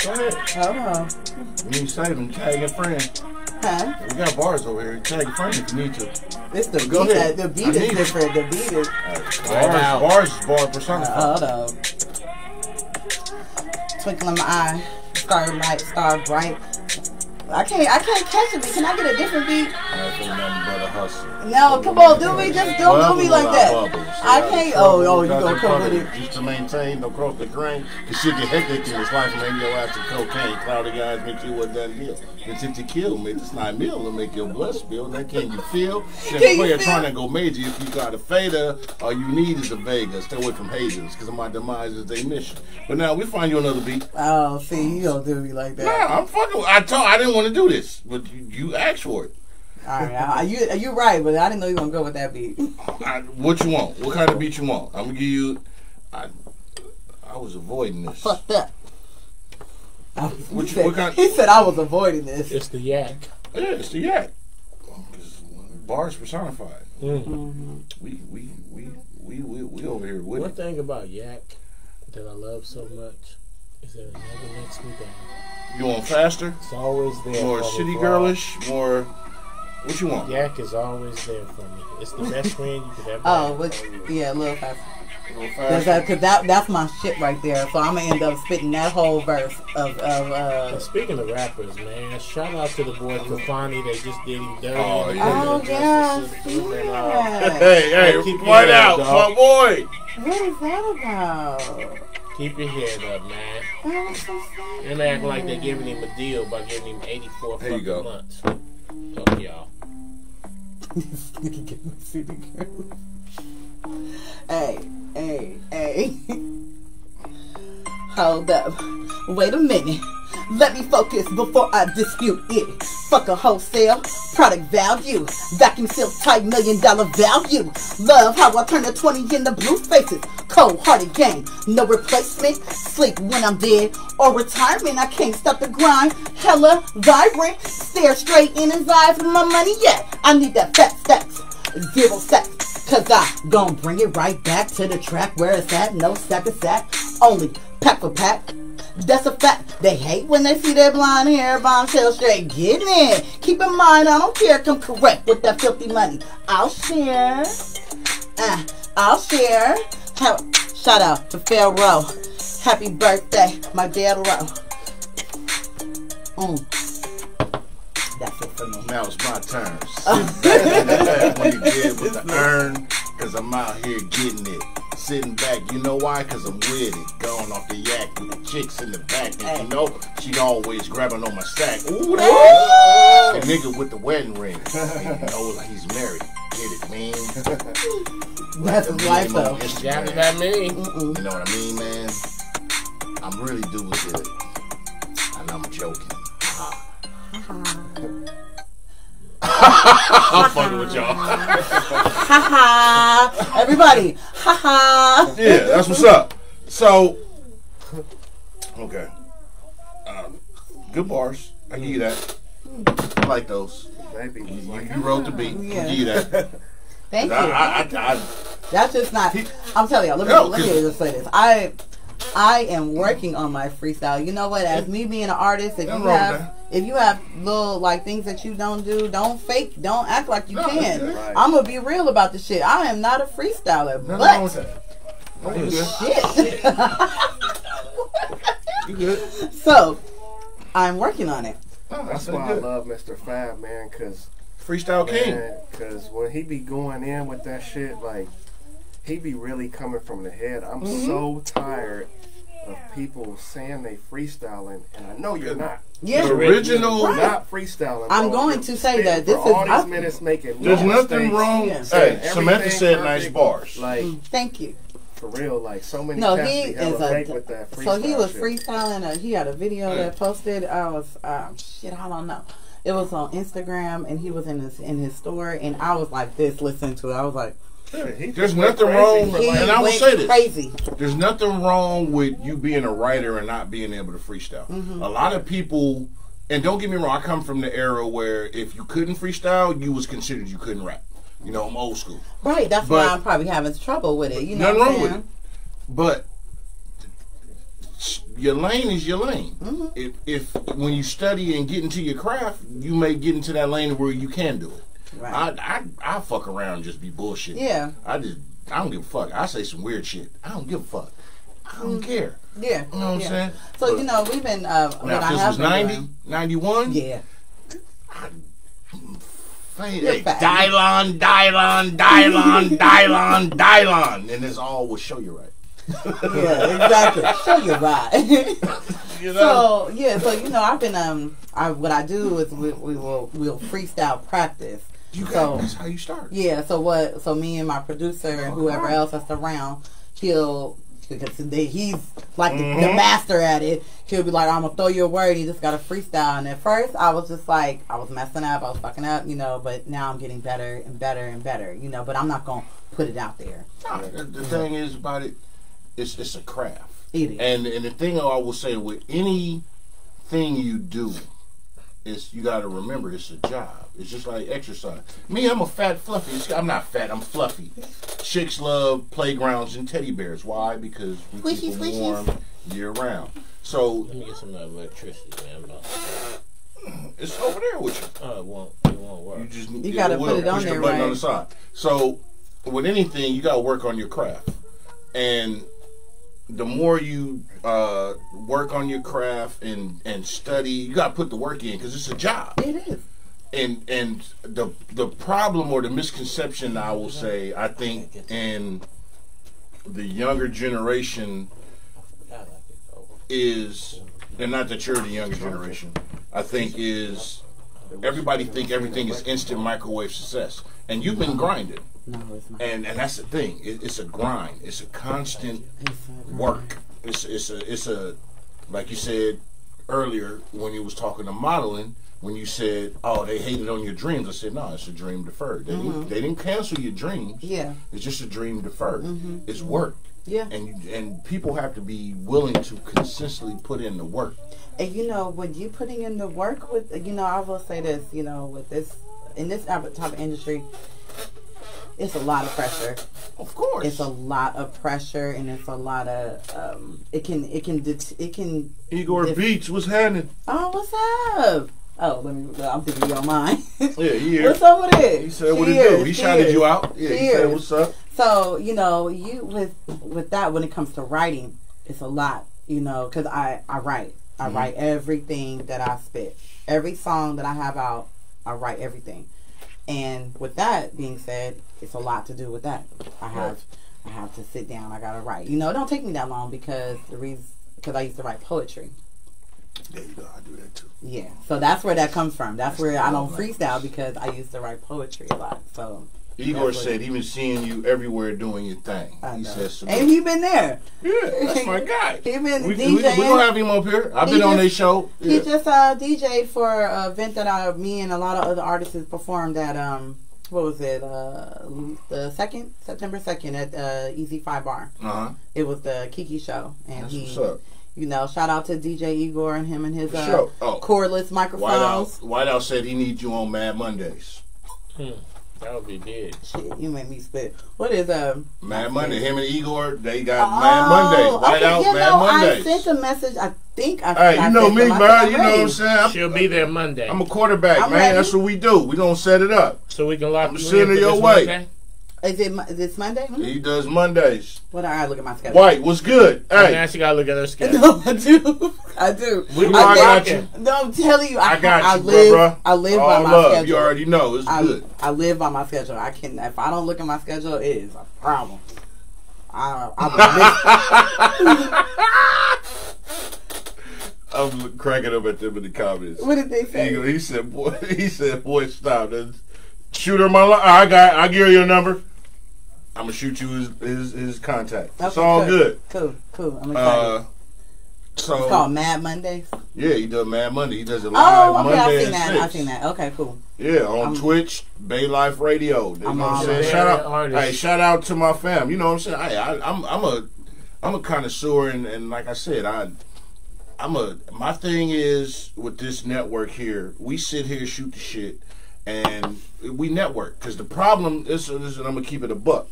Go ahead. Hold on. You need to save and tag your friend. Huh? We got bars over here. Tag your friend if you need to. It's the Go beat. ahead. The beat is different. The beat is. Bars is bar personified. Hold on. Twinkle in my eye. Star light, star bright. I can't catch it. Can I get a different beat? I think nothing but a hustle. No, come on, do me. Just don't do me like that. Bubbles. I can't. Oh, you gonna come with it? Just to maintain, don't cross the grain. Cause shit get hectic in this life, man. Your ass to cocaine, cloudy eyes make you a done deal. It's if you kill me, it's not meal to make your blood spill. Now can you feel? Can you trying to go major if you got a fader, all you need is a Vega. Stay away from haters, cause my demise is their mission. But now we find you another beat. Oh, see, you don't do me like that. Nah, I'm fucking. I didn't want to do this, but you asked for it. All right, you right, but I didn't know you were gonna go with that beat. What you want? What kind of beat you want? I'm gonna give you. I was avoiding this. Fucked up. What kind? He said I was avoiding this. It's the yak. Yeah, it's the yak. Bars personified. Mm-hmm. We over here with One it. thing about yak that I love so much is that it never lets me down. You want faster? It's always there. More for me, city bro. girlish? More. What you want? Yak is always there for me. It's the best friend you could ever Oh, have. yeah, a little faster. A little faster? Cause that's my shit right there. So I'm gonna end up spitting that whole verse of And speaking of rappers, man, shout out to the boy Kafani. They just did him dirty. Oh, in the yeah. criminal Oh, yeah, justice see system, and, that. Hey, Keep your point head out, up, dog. my boy. What is that about? Keep your head up, man. That was so sad. And acting like they're giving him a deal by giving him 84 There you fucking go. months. Fuck y'all. Hey. Hold up. Wait a minute. Let me focus before I dispute it. Fuck a wholesale product value. Vacuum seal type $1 million value. Love how I turn the 20 into blue faces. Cold-hearted game. No replacement. Sleep when I'm dead. Or retirement. I can't stop the grind. Hella vibrant. Stare straight in his eyes with my money. Yeah, I need that fat stacks. 0 sacks. Cause I gon' bring it right back to the track where it's at. No sack of sack. Only pack for pack. That's a fact. They hate when they see that blonde hair, bombshell straight getting in. Keep in mind, I don't care if I'm correct with that filthy money. I'll share. I'll share. Shout out to Pharaoh. Happy birthday, my dad Row. That's it for me. Now it's my turn. Sit back in the back when you get with the urn, cause I'm out here getting it. Sitting back, you know why? Cause I'm with it. Going off the yak with the chicks in the back. And you know, she always grabbing on my sack. Ooh, that the nigga with the wedding ring. And you know, like he's married. Get it, man. That's his wife, though. Yeah, what that mean? You know what I mean, man? I'm really doing good. And I'm joking. I'm fucking with y'all. Ha ha! Everybody, ha ha! Yeah, that's what's up. So, okay. Good bars. I give you that. I like those. Maybe You wrote the beat. Yeah. I give you that. Thank you. I That's just not. I'm telling y'all. Let me just say this. I am working on my freestyle. You know what? As me being an artist, if you have little like things that you don't do, don't fake, don't act like you can. Right. I'm gonna be real about the shit. I am not a freestyler, but You good? so I'm working on it. That's why I love Mr. Fab, man, cause Freestyle King. Cause when he be going in with that shit, like he be really coming from the head. I'm so tired of people saying they freestyling, and I know you're not. Yeah, The original. You're not freestyling. I'm bro. going You're to say that this for is. all these minutes making. There's no nothing mistakes. wrong. Yeah. Hey, Everything Samantha said nice perfect. bars. Like Thank you. for real, like so many. No, cats he be hella is fake with that so he was shit. freestyling. He had a video that posted. I was shit. I don't know. It was on Instagram, and he was in his store, and I was like this, listening to it. I was like, There's nothing wrong, he and I will went say this. crazy. There's nothing wrong with you being a writer and not being able to freestyle. A lot of people, and don't get me wrong, I come from the era where if you couldn't freestyle, you was considered you couldn't rap. You know, I'm old school. Right, that's why I'm probably having trouble with it. You know, Nothing what wrong I'm with saying? it. But your lane is your lane. If when you study and get into your craft, you may get into that lane where you can do it. Right. I fuck around and just be bullshit. Yeah. I don't give a fuck. I say some weird shit. I don't give a fuck. I don't care. Yeah. You know what I'm saying? So, you know, we've been, Now, if this was 90, 91, yeah. Dylon, and it's all will show you right. Yeah, exactly. Show you right. You know? So I've been what I do is we'll freestyle practice. That's how you start. Yeah. So me and my producer and whoever else that's around, because he's like the master at it. He'll be like, I'm gonna throw you a word. You just gotta freestyle. And at first, I was just like, I was messing up, I was fucking up, But now I'm getting better and better and better, But I'm not gonna put it out there. The thing is about it, it's a craft. It is. And the thing I will say with anything you do is you got to remember it's a job. It's just like exercise. Me, I'm a fat fluffy. I'm not fat. I'm fluffy. Chicks love playgrounds and teddy bears. Why? Because we keep them warm year round. So let me get some of that electricity, man. It's over there with you. Oh, it won't work. You got to put it on there, the button right? on the side. So with anything, you got to work on your craft, and the more you work on your craft and study, you got to put the work in because it's a job. It is. And the problem or the misconception, I will say, I think in the younger generation is, and not that you're the younger generation, I think is everybody think everything is instant microwave success. And you've been grinding. No, it's not. And that's the thing. It's a grind. It's a constant work. It's a like you said earlier when you was talking to modeling, when you said, "Oh, they hated on your dreams." I said, "No, it's a dream deferred. They didn't cancel your dreams. Yeah, it's just a dream deferred. It's work. Yeah, and people have to be willing to consistently put in the work. And when you putting in the work with, I will say this, with this in this type of industry. It's a lot of pressure. Of course, it's a lot of pressure, and it's a lot of it can. Igor Beach, what's happening? Oh, what's up? Oh, I'm thinking you don't mind. Yeah, here. What's up with it? He said what it do. He shouted you out. Yeah, he said what's up. So you with that when it comes to writing, it's a lot. Because I write. I write everything that I spit. Every song that I have out, I write everything. And with that being said, it's a lot to do with that. I have to sit down. I gotta write. It don't take me that long because I used to write poetry. There you go. I do that too. Yeah. So that's where that comes from. That's where I don't freestyle because I used to write poetry a lot. So Igor said he been seeing you everywhere doing your thing. He says, so and he been there. Yeah, that's my guy. He been DJing. We don't have him up here. I've been on their show. He just DJ for an event that me and a lot of other artists performed at what was it? The September 2nd at Easy 5 Bar. It was the Kiki show, and that's what's up. Shout out to DJ Igor and him and his cordless microphones. Whiteout said he needs you on Mad Mondays. That would be big. Shit, you make me spit. What is Mad Monday? Him and Igor, they got Mad Mondays. Whiteout, Mad Mondays. I sent a message. I think I. Hey, you know me, man. You know what I'm saying? She'll be there Monday. I'm a quarterback, man. Ready. That's what we do. We don't set it up. So we can lock you in your way. Monday? Is this Monday? He does Mondays. Well, I gotta look at my schedule. White, what's good? Hey, now she gotta look at her schedule. No, I do. I got you. No, I'm telling you, I got you, bro. I live by my schedule. You already know it's good. I live by my schedule. I can. If I don't look at my schedule, it is a problem. I'm cracking up at them in the comments. What did they say? He said, boy, stop. Shoot her my line. I give her your number. I'm gonna shoot you his contact. Okay, it's all good. Cool. I'm excited. So it's called Mad Mondays. Yeah, he does Mad Monday. He does it live Monday I've seen that. Okay, cool. Yeah, on Twitch, Bay Life Radio. You know what I'm saying? Shout out to my fam. You know what I'm saying? I'm a connoisseur, and like I said, my thing is with this network here. We sit here, shoot the shit, and we network. Because the problem is, and I'm gonna keep it a buck.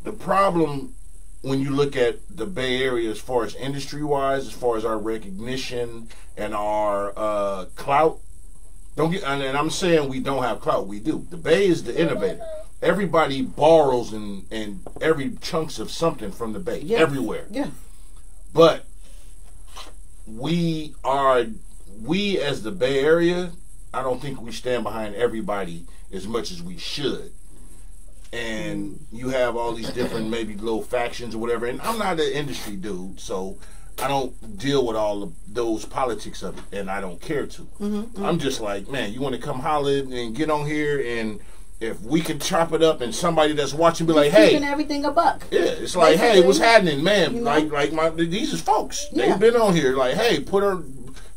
The problem when you look at the Bay Area as far as industry-wise, as far as our recognition and our clout, and I'm saying we don't have clout. We do. The Bay is the innovator. Everybody borrows and every chunks of something from the Bay, everywhere. Yeah. But we as the Bay Area, I don't think we stand behind everybody as much as we should. And you have all these different maybe little factions or whatever. And I'm not an industry dude, so I don't deal with all of those politics of it, and I don't care to. I'm just like, man, you want to come holler and get on here, and if we can chop it up and somebody that's watching be like, hey, keeping everything a buck. Yeah, it's like, hey, what's happening, man? You know? Like these is folks. They've been on here. Like, hey,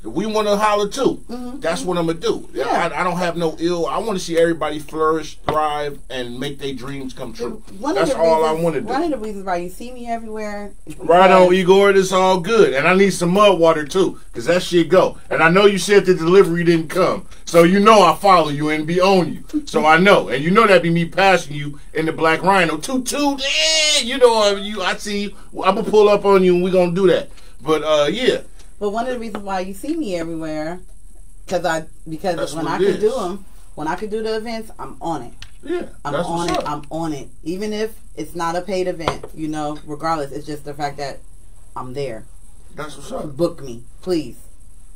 we want to holler too. That's what I'm gonna do. Yeah. I don't have no ill. I want to see everybody flourish, thrive, and make their dreams come true. That's all I want to do. One of the reasons why you see me everywhere. Right on, Igor. It's all good, and I need some mud water too, cause that shit go. And I know you said the delivery didn't come, so you know I follow you and be on you. So I know, and you know that be me passing you in the Black Rhino. Toot. You know, I see you. I'm gonna pull up on you, and we gonna do that. But yeah. But one of the reasons why you see me everywhere, because when I could do the events, I'm on it. Yeah, I'm on it. Even if it's not a paid event, you know, regardless, it's just the fact that I'm there. That's what's up. Book me, please.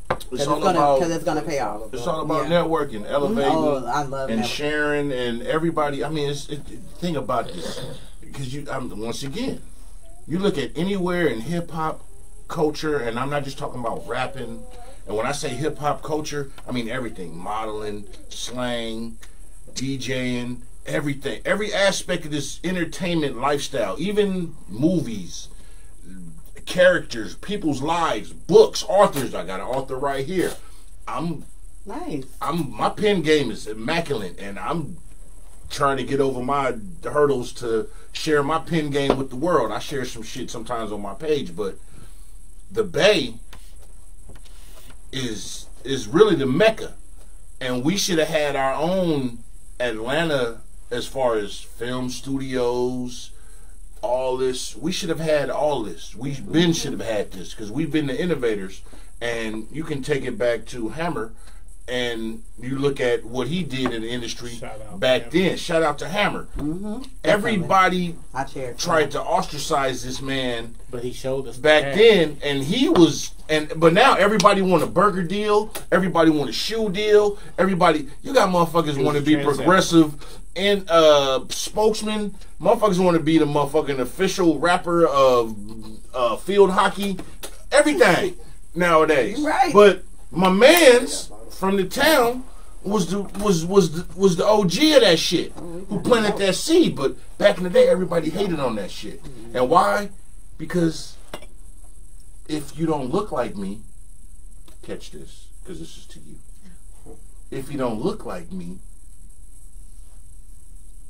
Because it's gonna pay off. It's all about networking, elevating, I love and networking. sharing, and everybody. I mean, think about this, because once again, you look at anywhere in hip hop culture, and I'm not just talking about rapping. And when I say hip hop culture, I mean everything: modeling, slang, DJing, everything, every aspect of this entertainment lifestyle, even movies, characters, people's lives, books, authors. I got an author right here. My pen game is immaculate, and I'm trying to get over my hurdles to share my pen game with the world. I share some shit sometimes on my page, but the Bay is really the Mecca, and we should have had our own Atlanta as far as film studios, all this. We should have had all this. We should have had this, because we've been the innovators. And you can take it back to Hammer, and you look at what he did in the industry back then. Shout out to Hammer. Everybody tried to ostracize this man, but he showed us back then, and but now everybody want a burger deal, everybody want a shoe deal, you got motherfuckers want to be progressive and spokesman, motherfuckers want to be the motherfucking official rapper of field hockey, everything nowadays. Right. But my man's from the town was the OG of that shit, who planted that seed. But back in the day, everybody hated on that shit. And why? Because if you don't look like me, catch this, because this is to you. If you don't look like me,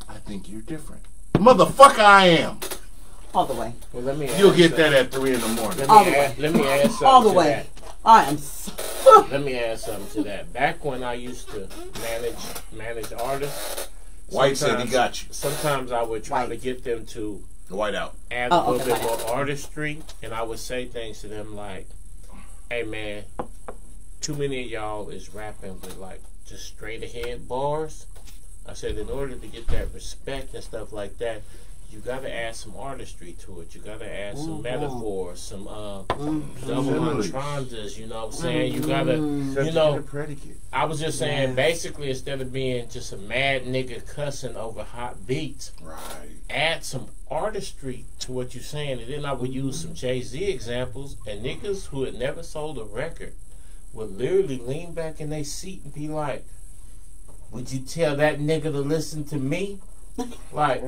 I think you're different. Motherfucker, I am. All the way. Well, you'll get that at 3 in the morning. Let me add something all the to way. That. I am. Let me add something to that. Back when I used to manage artists, White said he got you. Sometimes I would try to get them to add a little bit more artistry, and I would say things to them like, "Hey man, too many of y'all is rapping with like just straight ahead bars." I said, in order to get that respect and stuff like that, you got to add some artistry to it. You got to add some metaphors, some double entendres. You know what I'm saying? You got to, you know. I was just saying, basically, instead of being just a mad nigga cussing over hot beats, add some artistry to what you're saying. And then I would use some Jay-Z examples, and niggas who had never sold a record would literally lean back in their seat and be like, "Would you tell that nigga to listen to me?" Like.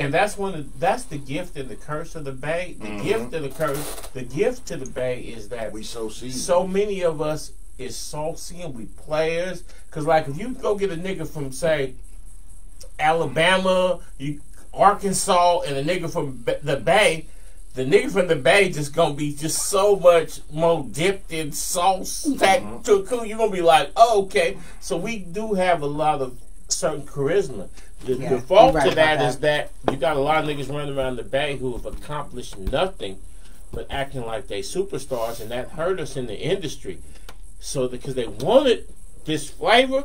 And that's the gift and the curse of the Bay. The gift of the curse, the gift to the Bay is that we so many of us is saucy and we players. Cause like if you go get a nigga from say Alabama, Arkansas, and a nigga from the Bay, the nigga from the Bay just gonna be just so much more dipped in sauce. You're gonna be like, oh, okay. So we do have a lot of certain charisma. The fault to that is that you got a lot of niggas running around the Bay who have accomplished nothing but acting like they superstars, and that hurt us in the industry. So because they wanted this flavor,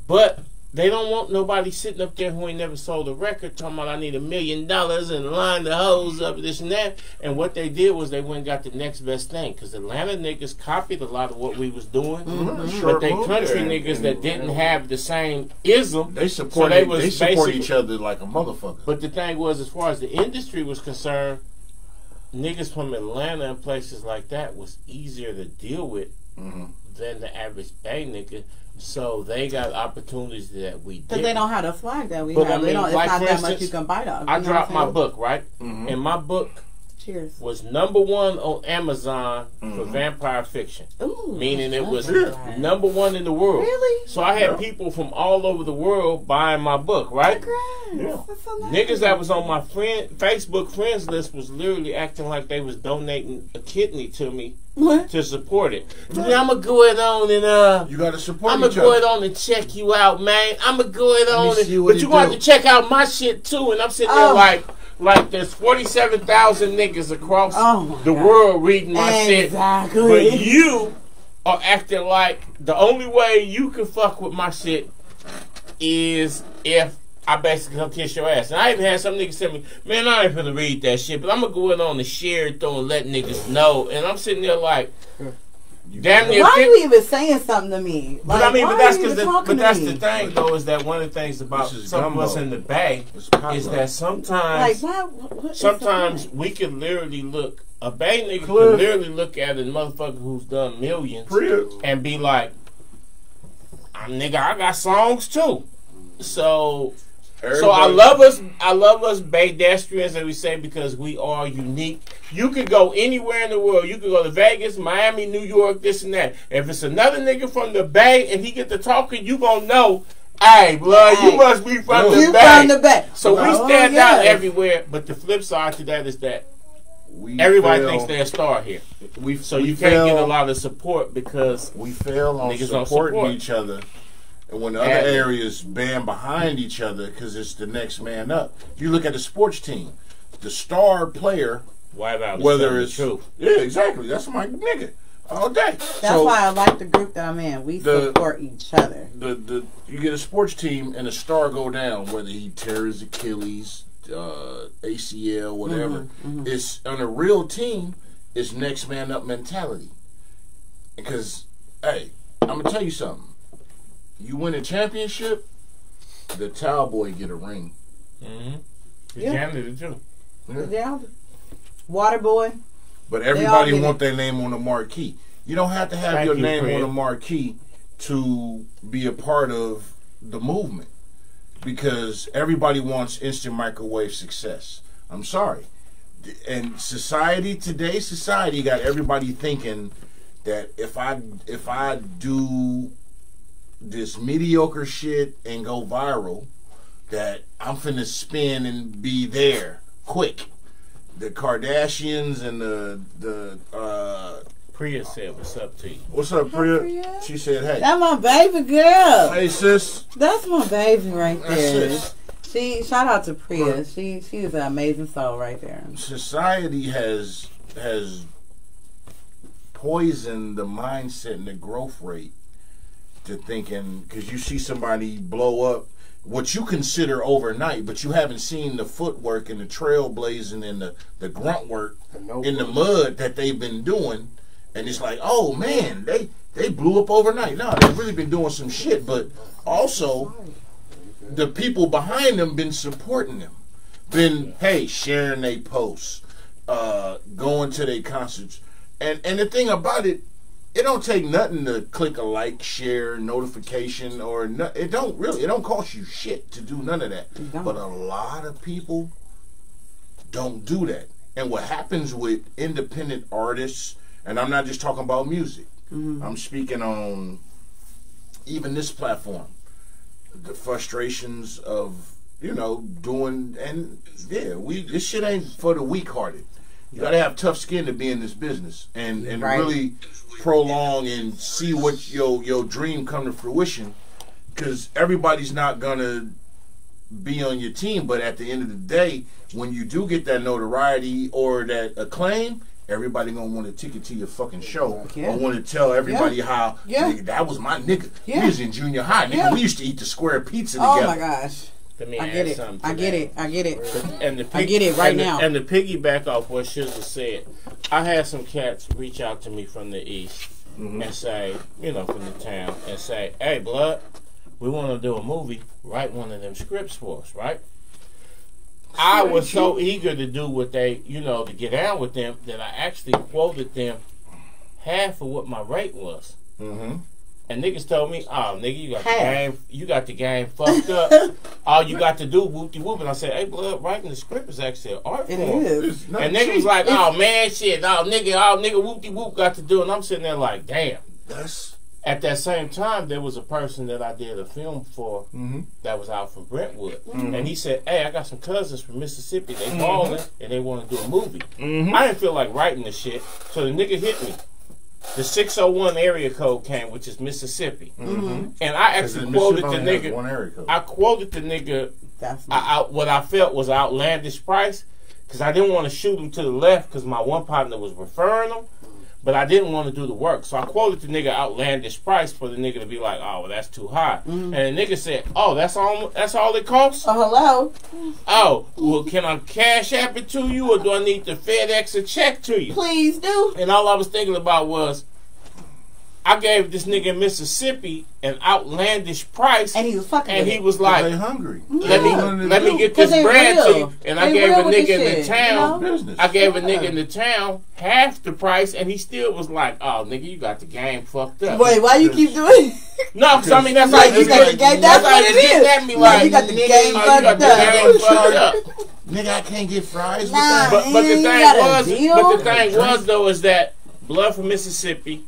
but They don't want nobody sitting up there who ain't never sold a record talking about I need $1 million and line the hoes up, this and that. And what they did was they went and got the next best thing. Because Atlanta niggas copied a lot of what we was doing. But they country niggas that didn't have the same ism. They support each other like a motherfucker. But the thing was, as far as the industry was concerned, niggas from Atlanta and places like that was easier to deal with than the average Bay nigga. So they got opportunities that we did. Because they don't have the flag that we But have. I mean, It's like, not for that instance, much you can bite off. I dropped my book, right? And my book was #1 on Amazon for vampire fiction. Ooh, meaning it was #1 in the world. Really? So I had people from all over the world buying my book, right? Yeah. So nice. Niggas that was on my Facebook friends list was literally acting like they was donating a kidney to me to support it. Yeah, I'm gonna go it on and you gotta support I'm gonna each go other. it on and check you out, man. I'm gonna go it on, see what but he you gonna have do. to check out my shit too. And I'm sitting there like there's 47,000 niggas across the world reading my shit, but you are acting like the only way you can fuck with my shit is if I basically come kiss your ass. And I even had some niggas tell me, man, I ain't finna read that shit, but I'm gonna go in on and share it though and let niggas know. And I'm sitting there like, damn near. Why are you even saying something to me? But I mean, but that's the thing though, is that one of the things about some of us in the Bay is that sometimes we can literally look, a Bay nigga can literally look at a motherfucker who's done millions and be like, nigga, I got songs too. So I love us Baydestrians, as we say, because we are unique. You could go anywhere in the world. You could go to Vegas, Miami, New York, this and that. If it's another nigga from the Bay and he get to talking, you gonna know, hey, blood, you must be from the Bay. From the Bay. So we stand out everywhere. But the flip side to that is that everybody thinks they're a star here. So you can't get a lot of support because we fail on niggas supporting each other. And when the other areas band behind each other because it's the next man up. You look at a sports team, the star player, whether it's truth. Yeah, exactly. That's my nigga all day. That's why I like the group that I'm in. We support each other. You get a sports team and a star go down, whether he tears Achilles, ACL, whatever. It's on a real team. It's next man up mentality. Because, hey, I'm gonna tell you something. You win a championship, the towel boy get a ring. The janitor too. Yeah. Water boy. But everybody want their name on the marquee. You don't have to have your name on the marquee to be a part of the movement. Because everybody wants instant microwave success. I'm sorry. And today's society got everybody thinking that if I do this mediocre shit and go viral, that I'm finna spin and be there quick. The Kardashians and the Priya said, "What's up to you?" What's up, Priya? She said, "Hey, that's my baby girl. Hey, sis, that's my baby right there." Sis. Shout out to Priya. She is an amazing soul right there. Society has poisoned the mindset and the growth rate to thinking, because you see somebody blow up what you consider overnight, but you haven't seen the footwork and the trailblazing and the grunt work in the mud that they've been doing, and it's like, oh man, they blew up overnight. No, they've really been doing some shit, but also the people behind them been supporting them, been sharing their posts, going to their concerts, and the thing about it. It don't take nothing to click a like, share, notification, it don't cost you shit to do none of that. But a lot of people don't do that. And what happens with independent artists, and I'm not just talking about music, I'm speaking on even this platform, the frustrations of, doing, and this shit ain't for the weak-hearted. You gotta have tough skin to be in this business and really prolong and see what your dream come to fruition, because everybody's not gonna be on your team, but at the end of the day, when you do get that notoriety or that acclaim, everybody gonna want a ticket to your fucking show. Yeah. Or want to tell everybody how nigga, that was my nigga. Yeah. We was in junior high, nigga. We used to eat the square pizza together. Oh my gosh. Let me I get add it. something to I get that. it. I get it. I get it right now. And the piggyback off what Shizzle said, I had some cats reach out to me from the East and say, you know, from the town, and say, hey, blood, we want to do a movie. Write one of them scripts for us, right? I was so eager to do what they, you know, to get down with them that I actually quoted them half of what my rate was. And niggas told me, "Oh, nigga, you got the game fucked up. All you got to do whoop de whoop." And I said, "Hey, blood, writing the script is actually an art form." It is. And niggas like, "Oh man, shit, nigga, whoop de whoop got to do." And I'm sitting there like, "Damn." At that same time, there was a person that I did a film for that was out from Brentwood, and he said, "Hey, I got some cousins from Mississippi. They balling and they want to do a movie." I didn't feel like writing the shit, so the nigga hit me. The 601 area code came, which is Mississippi, and I actually quoted the nigga. I quoted the nigga what I felt was an outlandish price, because I didn't want to shoot him to the left because my one partner was referring him, but I didn't want to do the work. So I quoted the nigga outlandish price for the nigga to be like, "Oh, well, that's too high." And the nigga said, "Oh, that's all it costs?" Oh, hello. Oh, well, can I cash app it to you, or do I need to FedEx a check to you? Please do. And all I was thinking about was, I gave this nigga in Mississippi an outlandish price, and he was fucking. And he was like, "They hungry. Let me get this bread to you." And I gave a nigga in the town. You know? I gave a nigga in the town half the price, and he still was like, "Oh, nigga, you got the game fucked up." Wait, why you keep doing it? No, because I mean that's like like you got the game. That's what it is. At me like, you got the nigga, game fucked up. Nigga, I can't get fries with Nah, that. But the thing deal? was though is that blood from Mississippi.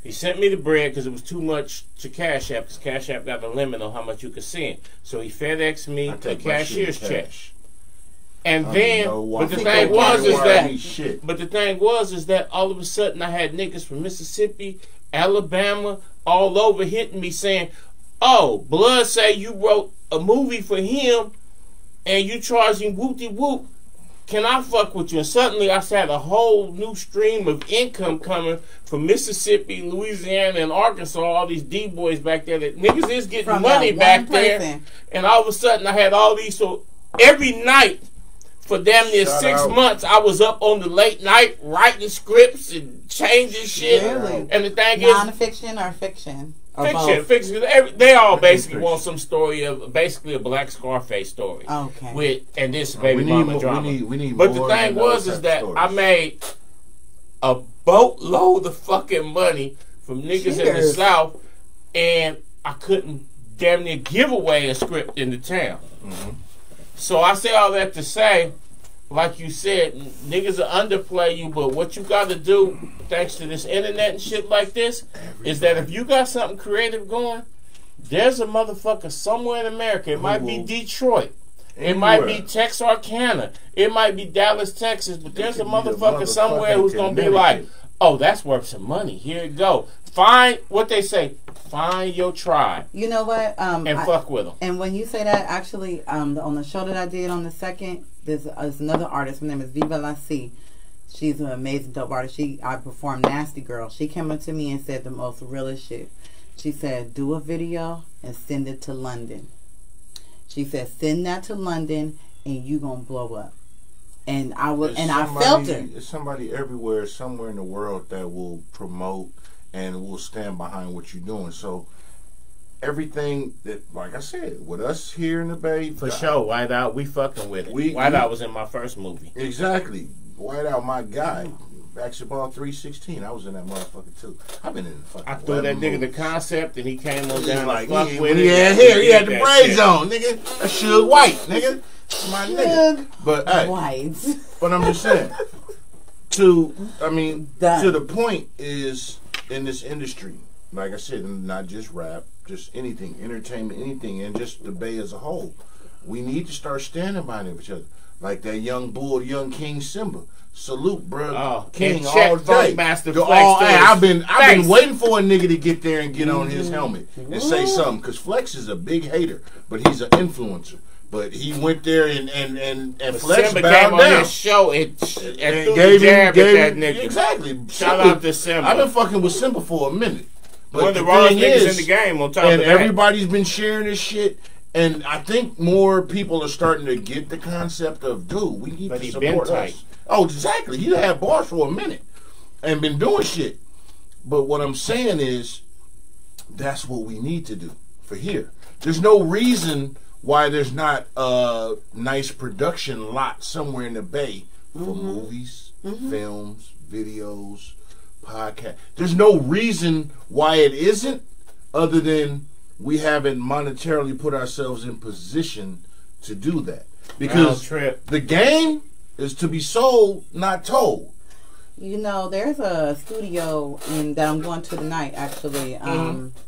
He sent me the bread because it was too much to Cash App, because Cash App got a limit on how much you could send. So he FedExed me a cashier's check. And then, but the thing was is that all of a sudden I had niggas from Mississippi, Alabama, all over hitting me saying, "Oh, blood say you wrote a movie for him and you charging whoop-de-whoop. Can I fuck with you?" And suddenly I had a whole new stream of income coming from Mississippi, Louisiana, and Arkansas. All these D-boys back there that niggas is getting from money back there. And all of a sudden I had all these. So every night for damn near 6 months, I was up on the late night writing scripts and changing shit. Really? And the thing non-fiction or fiction? Fiction. They all basically want some story of basically a Black Scarface story. Okay. And this baby mama drama. We need but the thing was is that I made a boatload of fucking money from niggas in the South, and I couldn't damn near give away a script in the town. So I say all that to say, like you said, niggas will underplay you, but what you got to do, thanks to this internet and shit like this, is that if you got something creative going, there's a motherfucker somewhere in America. It might be Detroit. It might be Texarkana. It might be Dallas, Texas. But there's a motherfucker somewhere who's going to be like, "Oh, that's worth some money. Here you go. Find," what they say, find your tribe. You know what? And fuck with them. And when you say that, actually, on the show that I did on the 2nd, there's another artist. Her name is Viva La C. She's an amazing dope artist. I performed Nasty Girl. She came up to me and said the most realest shit. She said, "Do a video and send it to London." She said, "Send that to London and you gonna blow up." And I felt it. There's somebody everywhere, somewhere in the world that will promote and will stand behind what you're doing. So everything that, like I said, with us here in the Bay, for sure, White Out, we fucking with it. White Out was in my first movie. Exactly, White Out, my guy. Basketball 316. I was in that motherfucker too. I've been in the fucking. I threw that nigga the concept, and he came on down like fuck with it. He had hair. He had the braids on, nigga. That Suge White, nigga. My nigga. But hey, but I'm just saying. To the point is, in this industry, like I said, not just rap, just anything, entertainment, anything, and just the Bay as a whole. We need to start standing by each other, like that young bull, young King Simba. Salute, bro. Oh, King all day. I've been waiting for a nigga to get there and get on his helmet and say something, because Flex is a big hater, but he's an influencer. But he went there and Flex Simba bowed came on down. his show and threw Gave the jab him at that nigga. exactly. Shout Simba, out to Simba. I've been fucking with Simba for a minute. But one of the the rawest thing niggas is, in the game on top and of that. everybody's been sharing this shit. And I think more people are starting to get the concept of, dude, we need to support us. Oh, exactly. He had bars for a minute and been doing shit. But what I'm saying is, that's what we need to do for here. There's no reason why there's not a nice production lot somewhere in the Bay for movies, films, videos, podcasts. There's no reason why it isn't, other than we haven't monetarily put ourselves in position to do that. Because the game is to be sold, not told. You know, there's a studio that I'm going to tonight, actually,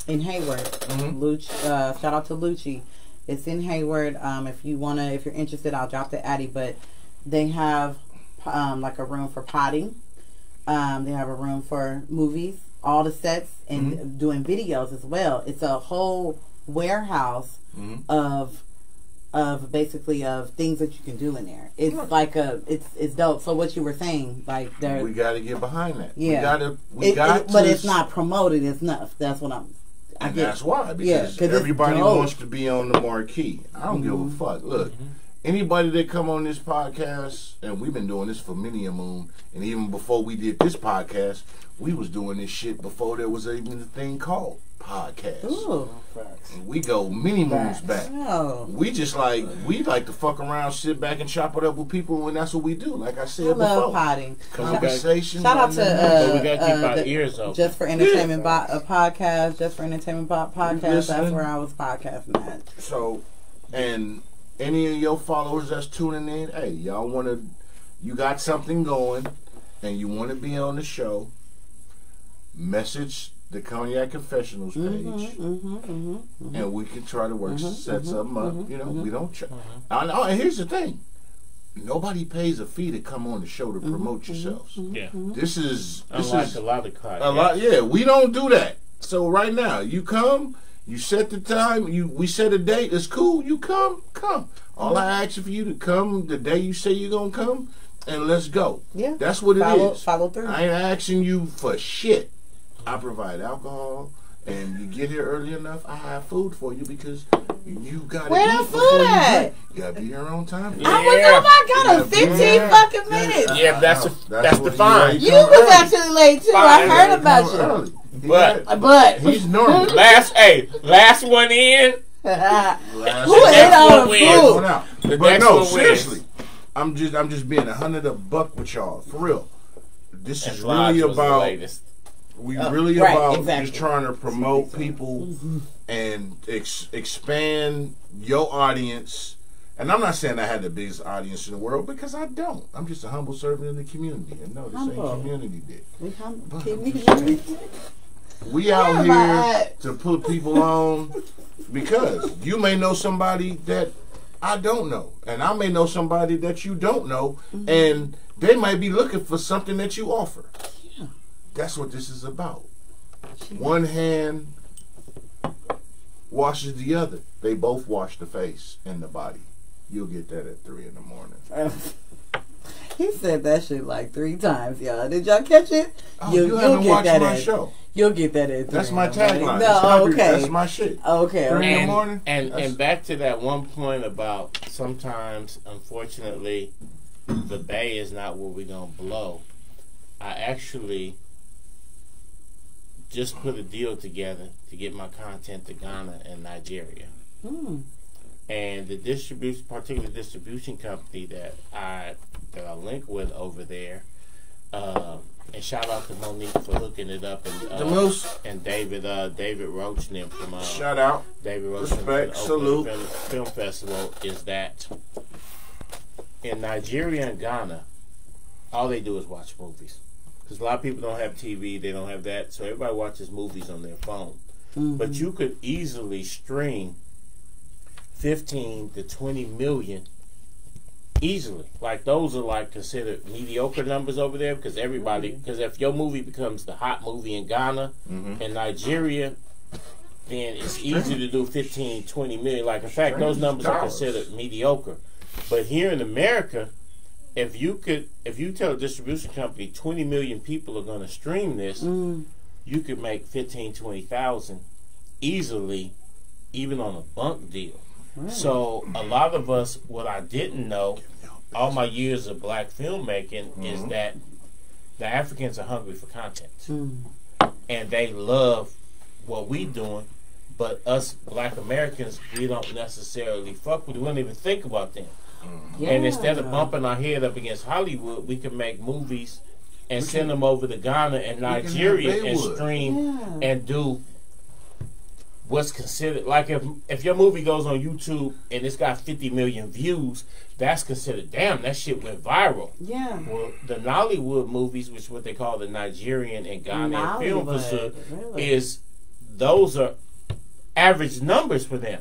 in Hayward. Shout out to Lucci. It's in Hayward. If you're interested, I'll drop the Addy. But they have like a room for potting. They have a room for movies, all the sets, and doing videos as well. It's a whole warehouse of basically of things that you can do in there. It's like it's dope. So what you were saying, like we got to get behind that. Yeah, but it's not promoted enough. That's what that's why, because everybody wants to be on the marquee. I don't give a fuck. Look, anybody that come on this podcast, and we've been doing this for many a moon, and even before we did this podcast, we was doing this shit before there was even a thing called podcast. Ooh. And we go many moons back. Oh. We like to fuck around, sit back and chop it up with people, and that's what we do. Like I said before. I love potting. Conversation. Shout out to we gotta keep our ears open. Just for Entertainment podcast. Just for Entertainment podcast. That's where I was podcasting at. So, and any of your followers that's tuning in, hey, you got something going, and you want to be on the show, message the Cognac Confessionals page, and we can try to set something up. You know, we don't. And here's the thing: nobody pays a fee to come on the show to promote yourselves. Yeah, this is a lot of podcasts. A lot. Yeah, we don't do that. So right now, you come, you set the time, we set a date. It's cool. You come. All I ask for you to come the day you say you're gonna come, and let's go. Yeah, that's what it is. Follow through. I ain't asking you for shit. I provide alcohol, and you get here early enough, I have food for you because you got to eat before you drink. You got to be here on time. Yeah. I was 15 fucking minutes. Yeah, that's the fine. You was actually late too. I heard about you. But he's normal. Last one in. Who ate all the food? But no, seriously, I'm just being $100 with y'all for real. This is really about. Just trying to promote people and expand your audience. And I'm not saying I had the biggest audience in the world, because I don't. I'm just a humble servant in the community. And no, this ain't community dick. We out here to put people on, because you may know somebody that I don't know. And I may know somebody that you don't know. And they might be looking for something that you offer. That's what this is about. One hand washes the other. They both wash the face and the body. You'll get that at 3 in the morning. He said that shit like 3 times, y'all. Did y'all catch it? Oh, you haven't watched my show. You'll get that at 3. That's my tagline. No, okay. That's my shit. Okay. 3 in the morning. And back to that one point about sometimes, unfortunately, the Bay is not where we're going to blow. I actually just put a deal together to get my content to Ghana and Nigeria. And the particular distribution company that I link with over there, and shout out to Monique for hooking it up, and David Roach and them from shout out David Roach respect from salute Film Festival, is that in Nigeria and Ghana, all they do is watch movies. Because a lot of people don't have TV, they don't have that, so everybody watches movies on their phone. But you could easily stream 15 to 20 million easily. Like, those are like considered mediocre numbers over there, because because if your movie becomes the hot movie in Ghana and Nigeria, then it's easy to do 15, 20 million. Like, in fact, those numbers are considered mediocre. But here in America, if you tell a distribution company 20 million people are going to stream this, you could make 15, 20,000 easily, even on a bunk deal. Really? So a lot of us, what I didn't know, all my years of black filmmaking, is that the Africans are hungry for content. And they love what we doing, but us black Americans, we don't necessarily fuck with it. We don't even think about them. Yeah. And instead of bumping our head up against Hollywood, we can make movies and send them over to Ghana and Nigeria and stream and do what's considered, like if your movie goes on YouTube and it's got 50 million views, that's considered, damn, that shit went viral. Yeah. Well, the Nollywood movies, which is what they call the Nigerian and Ghanaian film pursuit, is those are average numbers for them.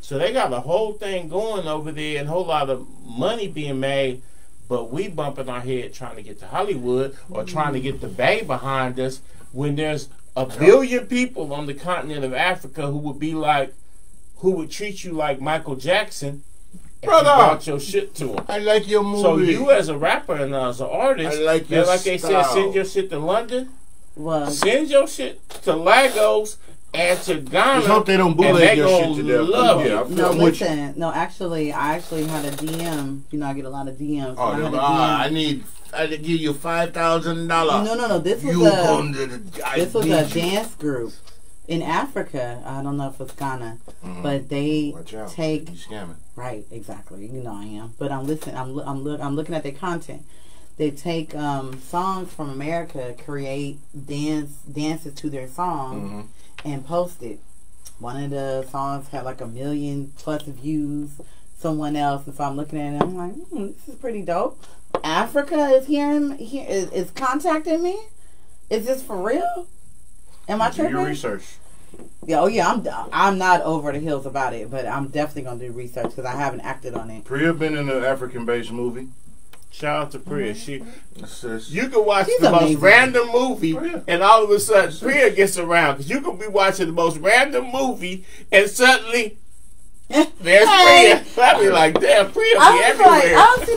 So they got a whole thing going over there and a whole lot of money being made, but we bumping our head trying to get to Hollywood or trying to get the Bay behind us when there's a billion people on the continent of Africa who would treat you like Michael Jackson if you brought your shit to them. I like your movie. So you as a rapper and as an artist, I like your like they said, style. send your shit to London, send your shit to Lagos and to Ghana. Just hope they don't bootleg your shit to death. Love it. No, listen. No, actually, I actually had a DM. You know, I get a lot of DMs. I need to give you $5,000. No. This was a dance group in Africa. I don't know if it's Ghana, but they take. You scamming. Right, exactly. You know I am, but I'm listening. I'm looking at their content. They take songs from America, create dances to their song, and post it. One of the songs had like 1 million+ views. Someone else, if I'm looking at it, I'm like, this is pretty dope. Africa is is contacting me. Is this for real? Am I tripping? Do your research. Yeah, I'm not over the hills about it, but I'm definitely gonna do research because I haven't acted on it. Priya been in an African-based movie. Shout out to Priya. You can watch the amazing. most random movie, and all of a sudden Priya gets around because you can be watching the most random movie, and suddenly there's Priya. I be like, damn, Priya be everywhere. I was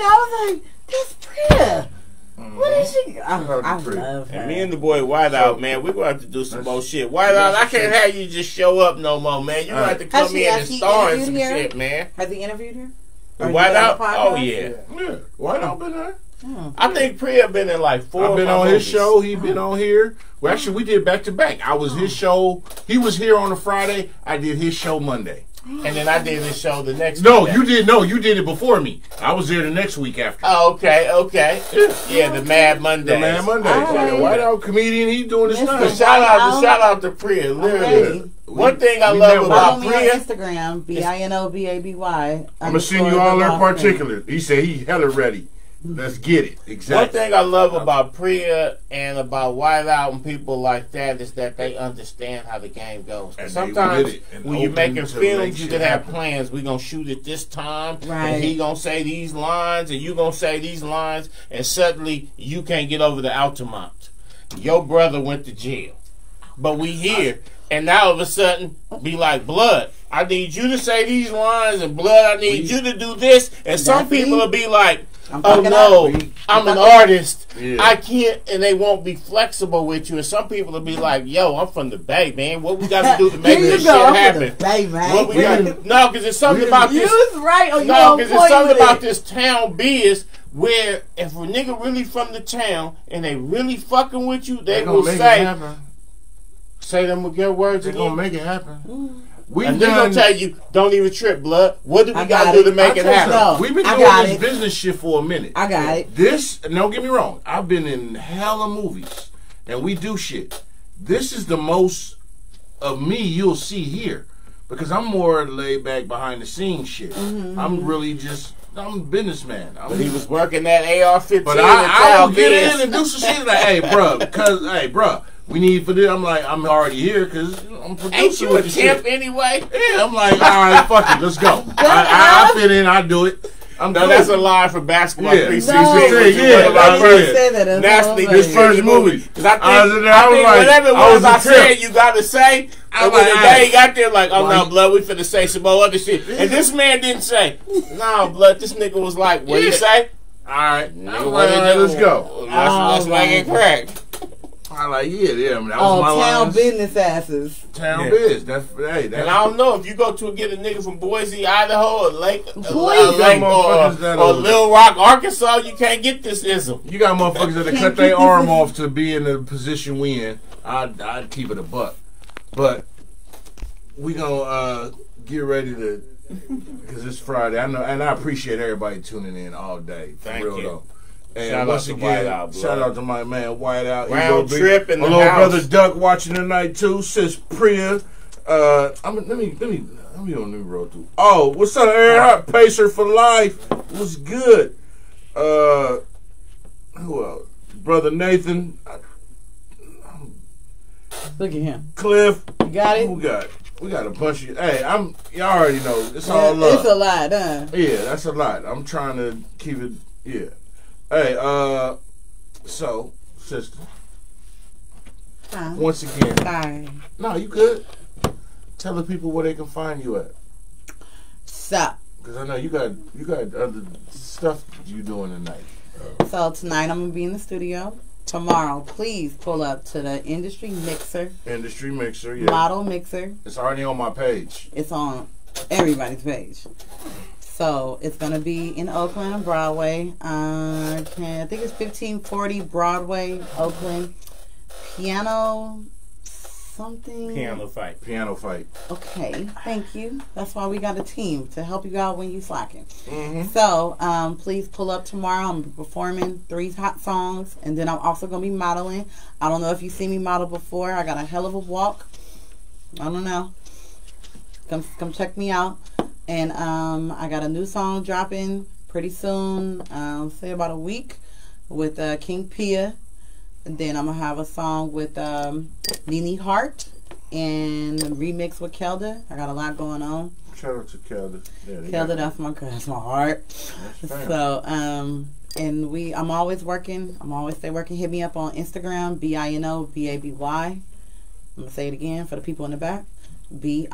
like, that's Priya. What is she? I love her. And me and the boy Whiteout, man, we're going to have to do some more shit. Whiteout, I can't have you just show up no more, man. You're going to have to come in and star in some shit, man. Has he interviewed her? Whiteout? Oh, yeah. Whiteout been there. I think Priya been in like 4 I've been on his show. He been on here. Well, actually, we did back to back. I was his show. He was here on a Friday. I did his show Monday. And then I did his show the next No, week. You did it before me. I was there the next week after. Oh, okay. Yeah, the Mad Monday. The Mad Monday. Whiteout comedian, he's doing his thing. Shout out to Priya. Literally. One thing I love about Priya. On Instagram, BinoBaby. I'm gonna send you all their particulars. He said he hella ready. Let's get it. Exactly. One thing I love about Priya and about Whiteout and people like that is that they understand how the game goes. And sometimes when you're making films, you can have plans. We're going to shoot it this time. Right. And he going to say these lines and you going to say these lines. And suddenly you can't get over the Altamont. Your brother went to jail. But we here. And now all of a sudden be like, Blood, I need you to say these lines. And Blood, I need you to do this. And some people will be like, oh no, I'm an artist. Yeah. I can't, and they won't be flexible with you. And some people will be like, yo, I'm from the Bay, man. What we got to do to make this shit happen? Bay, man. What we got? No, because it's something about this. No, because it's something about this town biz where if a nigga really from the town and they really fucking with you, they will say them with your words again. They're gonna make it happen. And they're going to tell you, don't even trip, Blood. What do we got to do to make it happen? We've been doing this business shit for a minute. I got it. This, don't get me wrong, I've been in hella movies, and we do shit. This is the most of me you'll see here, because I'm more laid back behind the scenes shit. I'm really just, I'm a businessman. But he was working that AR-15. But I will get in and do some shit like, hey, bruh, we need for this. I'm like, I'm already here because I'm producing. Ain't you a champ anyway? Yeah, I'm like, all right, fuck it, let's go. I fit in, I do it. I'm No, cool. that's a lie for basketball. Yeah. 360. Yeah, I didn't say that. That's Nasty. all His right. first movie. Because I think, I was like, whatever it I was was I a said, tip. you got to say. I And was when the like, day he got there, like, oh why no, you- blood, we finna say some more other shit. And this man didn't say, no, blood, this nigga was like, what do you say? Alright. Nigga, All what right, he let's do? go. Let's make it crack. I like, yeah, that was Oh, my town lines. business asses. Town Yeah. biz. That's And I don't know if you go to get a nigga from Boise, Idaho, or Lake, Boise. or Little Rock, Arkansas, you can't get this ism. you got motherfuckers that Can't cut their keep arm this- off to be in the position we in. I'd keep it a buck. But we gonna get ready to, because it's Friday. I know, and I appreciate everybody tuning in all day. For Thank real you. though. And Shout out once to again, Whiteout, blood. shout out to my man Whiteout. Round trip in my the little house. brother Duck watching tonight too. Sis Priya. Let me on new road too. Oh, what's up, Aaron? Pacer for life. What's good? Who else? Brother Nathan, Look at him. Cliff. You got it? Who got it? We got a bunch of. Hey, y'all already know. It's all love. It's a lot, huh? Yeah, that's a lot. I'm trying to keep it. Yeah. Hey, so sister, Huh? once again, Sorry. no, you good. Tell the people where they can find you at, Stop. because I know you got other stuff you doing tonight. So tonight I'm gonna be in the studio. Tomorrow, please pull up to the Industry Mixer, Industry Mixer, yeah. Model Mixer. It's already on my page. It's on everybody's page. So it's gonna be in Oakland on Broadway. I think it's 1540 Broadway, Oakland. Piano something. Piano fight. Piano fight. Okay, thank you. That's why we got a team to help you out when you slacking. Mm-hmm. So please pull up tomorrow. I'm performing 3 hot songs, and then I'm also gonna be modeling. I don't know if you've seen me model before. I got a hell of a walk. I don't know. Come check me out. And I got a new song dropping pretty soon. Say about a week with King Pia. And then I'm going to have a song with Nene Hart and a remix with Kelda. I got a lot going on. Shout out to Kelda. Yeah, Kelda, that's my heart. That's fine. So, and I'm always working. I'm always stay working. Hit me up on Instagram, BinoBaby. I'm going to say it again for the people in the back. BinoBaby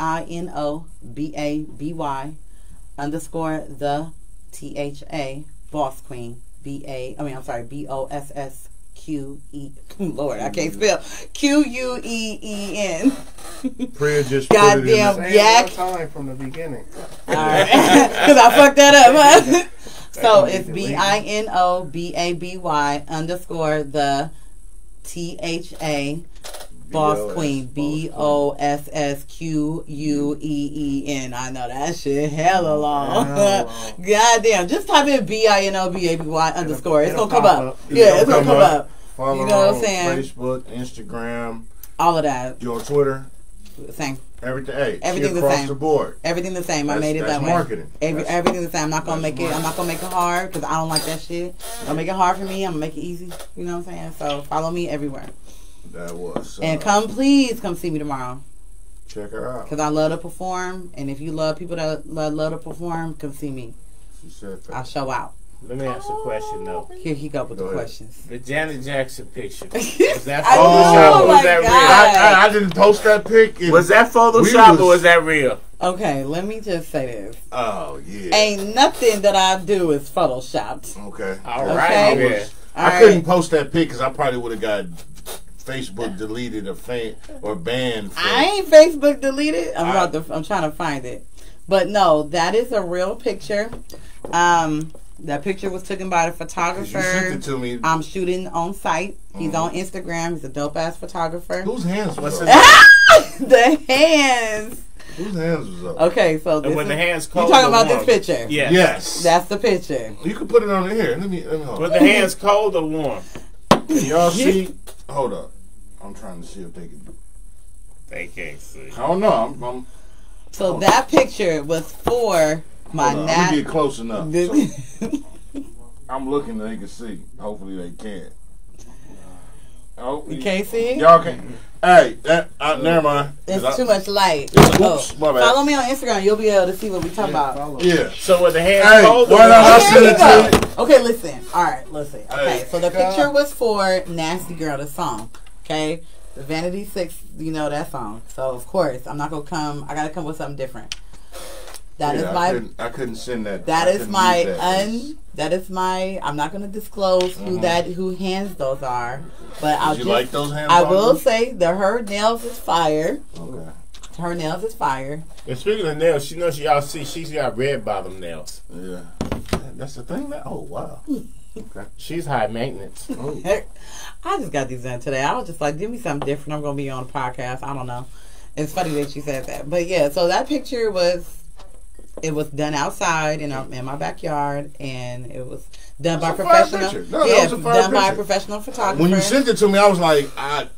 _ the THA Boss Queen. BOSSQE. Lord, I can't spell. QUEEN. Priya just Goddamn. put it in Say it Yak. one time from the beginning. Alright. Because I fucked that up, huh? So it's Delete. BinoBaby _ the THA Boss Queen. BOSSQUEEN. I know that shit hella long. Goddamn. Just type in BinoBaby _ It's gonna come up. Yeah, it's gonna come up. Follow You know what I'm her on saying? Facebook, Instagram. All of that. You on Twitter? Same. Everything. Hey, Everything she the across same. the board. Everything the same. I That's- made it that's that way. marketing. Everything the same. I'm not gonna that's make it. I'm not gonna make it hard because I don't like that shit. Don't make it hard for me. I'm gonna make it easy. You know what I'm saying? So follow me everywhere. That was. And please come see me tomorrow check her out. because I love to perform. And if you love people that love to perform, come see me. She said I'll that. show out. Let me ask a question though. Here he go with Go the ahead. questions. The Janet Jackson picture. Was that I Photoshop know, or my was that real? God. I didn't post that pic. Was that Photoshop or was that real? Okay, let me just say this. Oh yeah. Ain't nothing that I do is photoshopped. Okay. All Okay. right. I, Yeah. was, All I right. couldn't post that pic because I probably would have got Facebook deleted or banned. I ain't Facebook deleted. I'm trying to find it. But no, that is a real picture. That picture was taken by the photographer. You sent it to me. I'm shooting on site. He's on Instagram. He's a dope ass photographer. Whose hands was What's up? The hands. Whose hands was up? Okay, so this And when is, the hands you cold, talking or about warm? this picture? Yeah. Yes. That's the picture. You can put it on here. Let me hold Were on. the hands cold or warm? Can y'all see? Hold up. I'm trying to see if they can. They can't see. I don't know. I'm So that picture was for my hold on. Let me get nat. close enough. So I'm looking. They can see. Hopefully they can. Oh, You can't see? Y'all can. Hey, never mind. It's too much light. Oops, my bad. Follow me on Instagram. You'll be able to see what we talk about. Yeah. So with the hands Hey, folded, why not I send it to you? Okay, listen. All right, listen. Okay, Hey. so the picture was for Nasty Girl, the song. Okay, the Vanity 6, you know that song. So of course, I'm not gonna come. I gotta come with something different. That is my. I couldn't send that. That is my That is my. I'm not gonna disclose who hands those are, but I'll Did just. you like those hands? I will say that her nails is fire. Okay. Her nails is fire. And speaking of nails, she knows y'all see she's got red bottom nails. Yeah. That's the thing now? Oh, wow. Okay. She's high maintenance. Oh. I just got these done today. I was just like, give me something different. I'm gonna be on a podcast. I don't know. It's funny that you said that, but yeah. So that picture was. It was done outside in my backyard, and it was done by professional. No, yeah, that was a fire done by a picture. professional photographer. When you sent it to me, I was like, I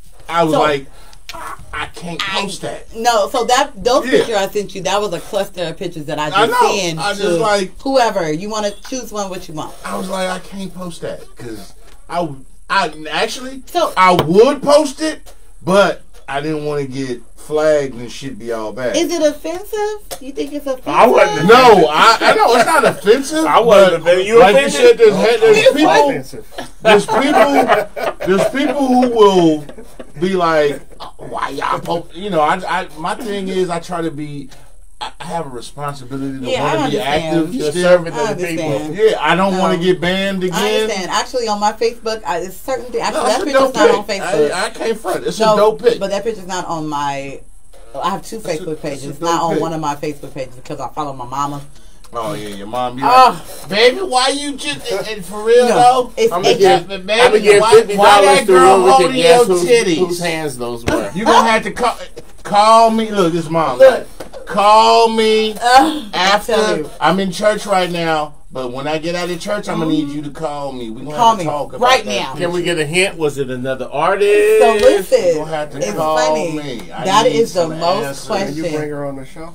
can't post that. No, so those pictures I sent you, that was a cluster of pictures that I just sent I to just like whoever. You want to choose one, what you want. I was like, I can't post that because I would post it, but I didn't want to get flagged and shit be all bad. Is it offensive? You think it's offensive? I wasn't. No, I know it's not offensive. I wasn't offended. You like offended? you said, there's people who will be like, oh, why y'all post? You know, my thing is I try to be. I have a responsibility to want to be active. You're serving to the people. Yeah, I don't want to get banned again. I understand. Actually, on my Facebook, it's certain things. Actually, that it's a picture's dope not pic. on Facebook. I can't front. It's a dope pic. But that picture's not on my. I have two Facebook pages. It's not on one of my Facebook pages because I follow my mama. Oh yeah, your mom be like, baby, why you just and for real though? I'm gonna give $50 to whoever can guess whose hands those were. You gonna have to call me. Look, this mom. Look. Call me after I'm in church right now. But when I get out of church, I'm gonna need you to call me. We gonna have to talk about right that now. Can we get a hint? Was it another artist? So listen, you gonna have to call funny. Me. That is the most question. Can you bring her on the show?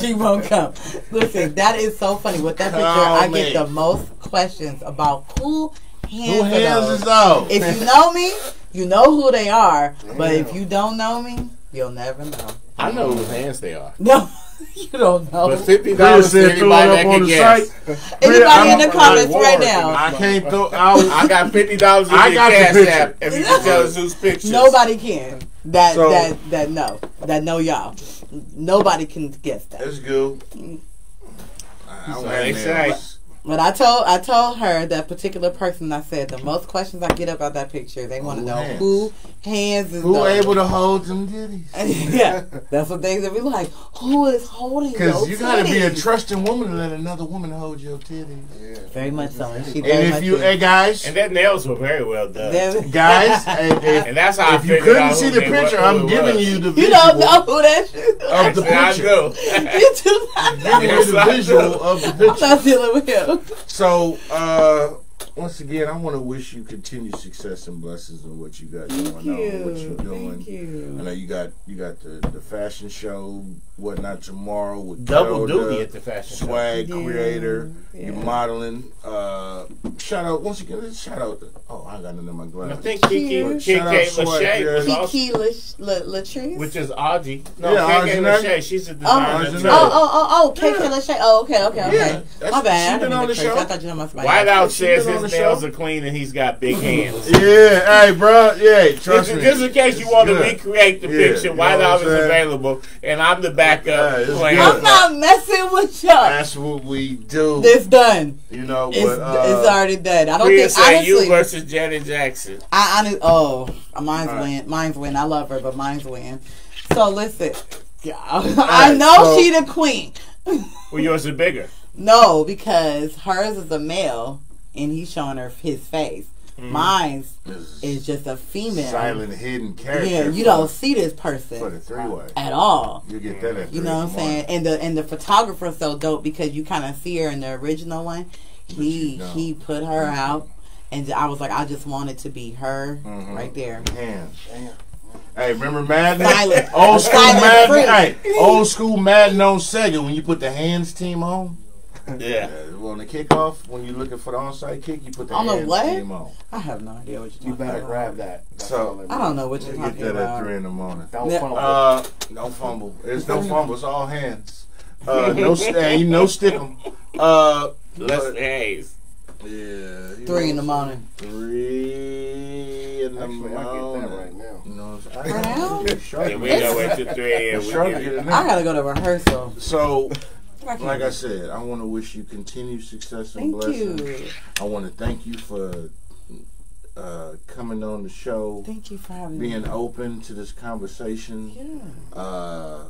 She won't come. Listen, that is so funny. With that picture, I get the most questions about who hands is those. If you know me, you know who they are. But if you don't know me, you'll never know. I know whose hands they are. No, you don't know. But $50 to anybody that can guess. Anybody in the comments right now. I can't throw. I got $50 in your cash app if you can tell us whose pictures. Nobody can. That know y'all. Nobody can guess that. That's good. But I told her, that particular person, I said, the most questions I get about that picture, they want to know who hands is who able to hold them titties. Yeah, that's what they be like. Who is holding those titties? Because you got to be a trusting woman to let another woman hold your titties. Yeah. Very much so. And hey guys, and that nails were very well done. Guys, and that's how if you couldn't see the picture, I'm giving you the visual. You don't know who that is. Of the picture. I do. You do not know. I'm giving you the visual of the picture. I'm not dealing with him. So, once again, I want to wish you continued success and blessings in what you got going on, what you're doing. Thank you. I know you got the fashion show, whatnot tomorrow with double duty at the fashion show. Swag creator, you're modeling. Shout out once again. Shout out. I got it in my glasses. I think Kiki Latrice, which is Audrey. No, yeah, KK Lachey. She's a designer. KK Lachey. Okay. Yeah, my bad. Been on the show. I thought you know White House says his nails are clean and he's got big hands. Yeah, hey, bro. Yeah, trust me. Just in case you want to recreate the picture, White House is available, and I'm the backup. I'm not messing with y'all. That's what we do. It's done. You know, it's already done. I don't think honestly. You versus Janet Jackson. Mine's win. I love her, but mine's win. So listen, I know she the queen. Well, yours is bigger. No, because hers is a male, and he's showing her his face. Mine's is just a female, silent, hidden character. Yeah, you don't see this person for the three-way at all. You get that at you know what I'm saying? And the photographer's so dope because you kind of see her in the original one. He put her out, and I was like, I just wanted to be her right there. Damn. Hey, remember Madden? Silent. Old school Madden. Hey, old school Madden on Sega when you put the hands team on. Yeah. Well, the kickoff, when you're looking for the onside kick, you put the On the hands what? team on. I have no idea what you're You talking better about. grab that. That's So- all it I don't know what You you're get talking that at about. 3 in the morning. Don't Yeah. fumble. No fumble. There's no fumble. It's all hands. No stand. No stick 'em. Hey. Yeah. 3 in the morning. 3 in the Actually, I morning. get that right now. You know what I'm Right now? saying? Sure. Yeah, we go into 3 and we Sure, get get it. it I now. gotta go to rehearsal. So, like I said, I want to wish you continued success and Thank blessings. you. I want to thank you for coming on the show, Thank you for having me. being open to this conversation. Yeah.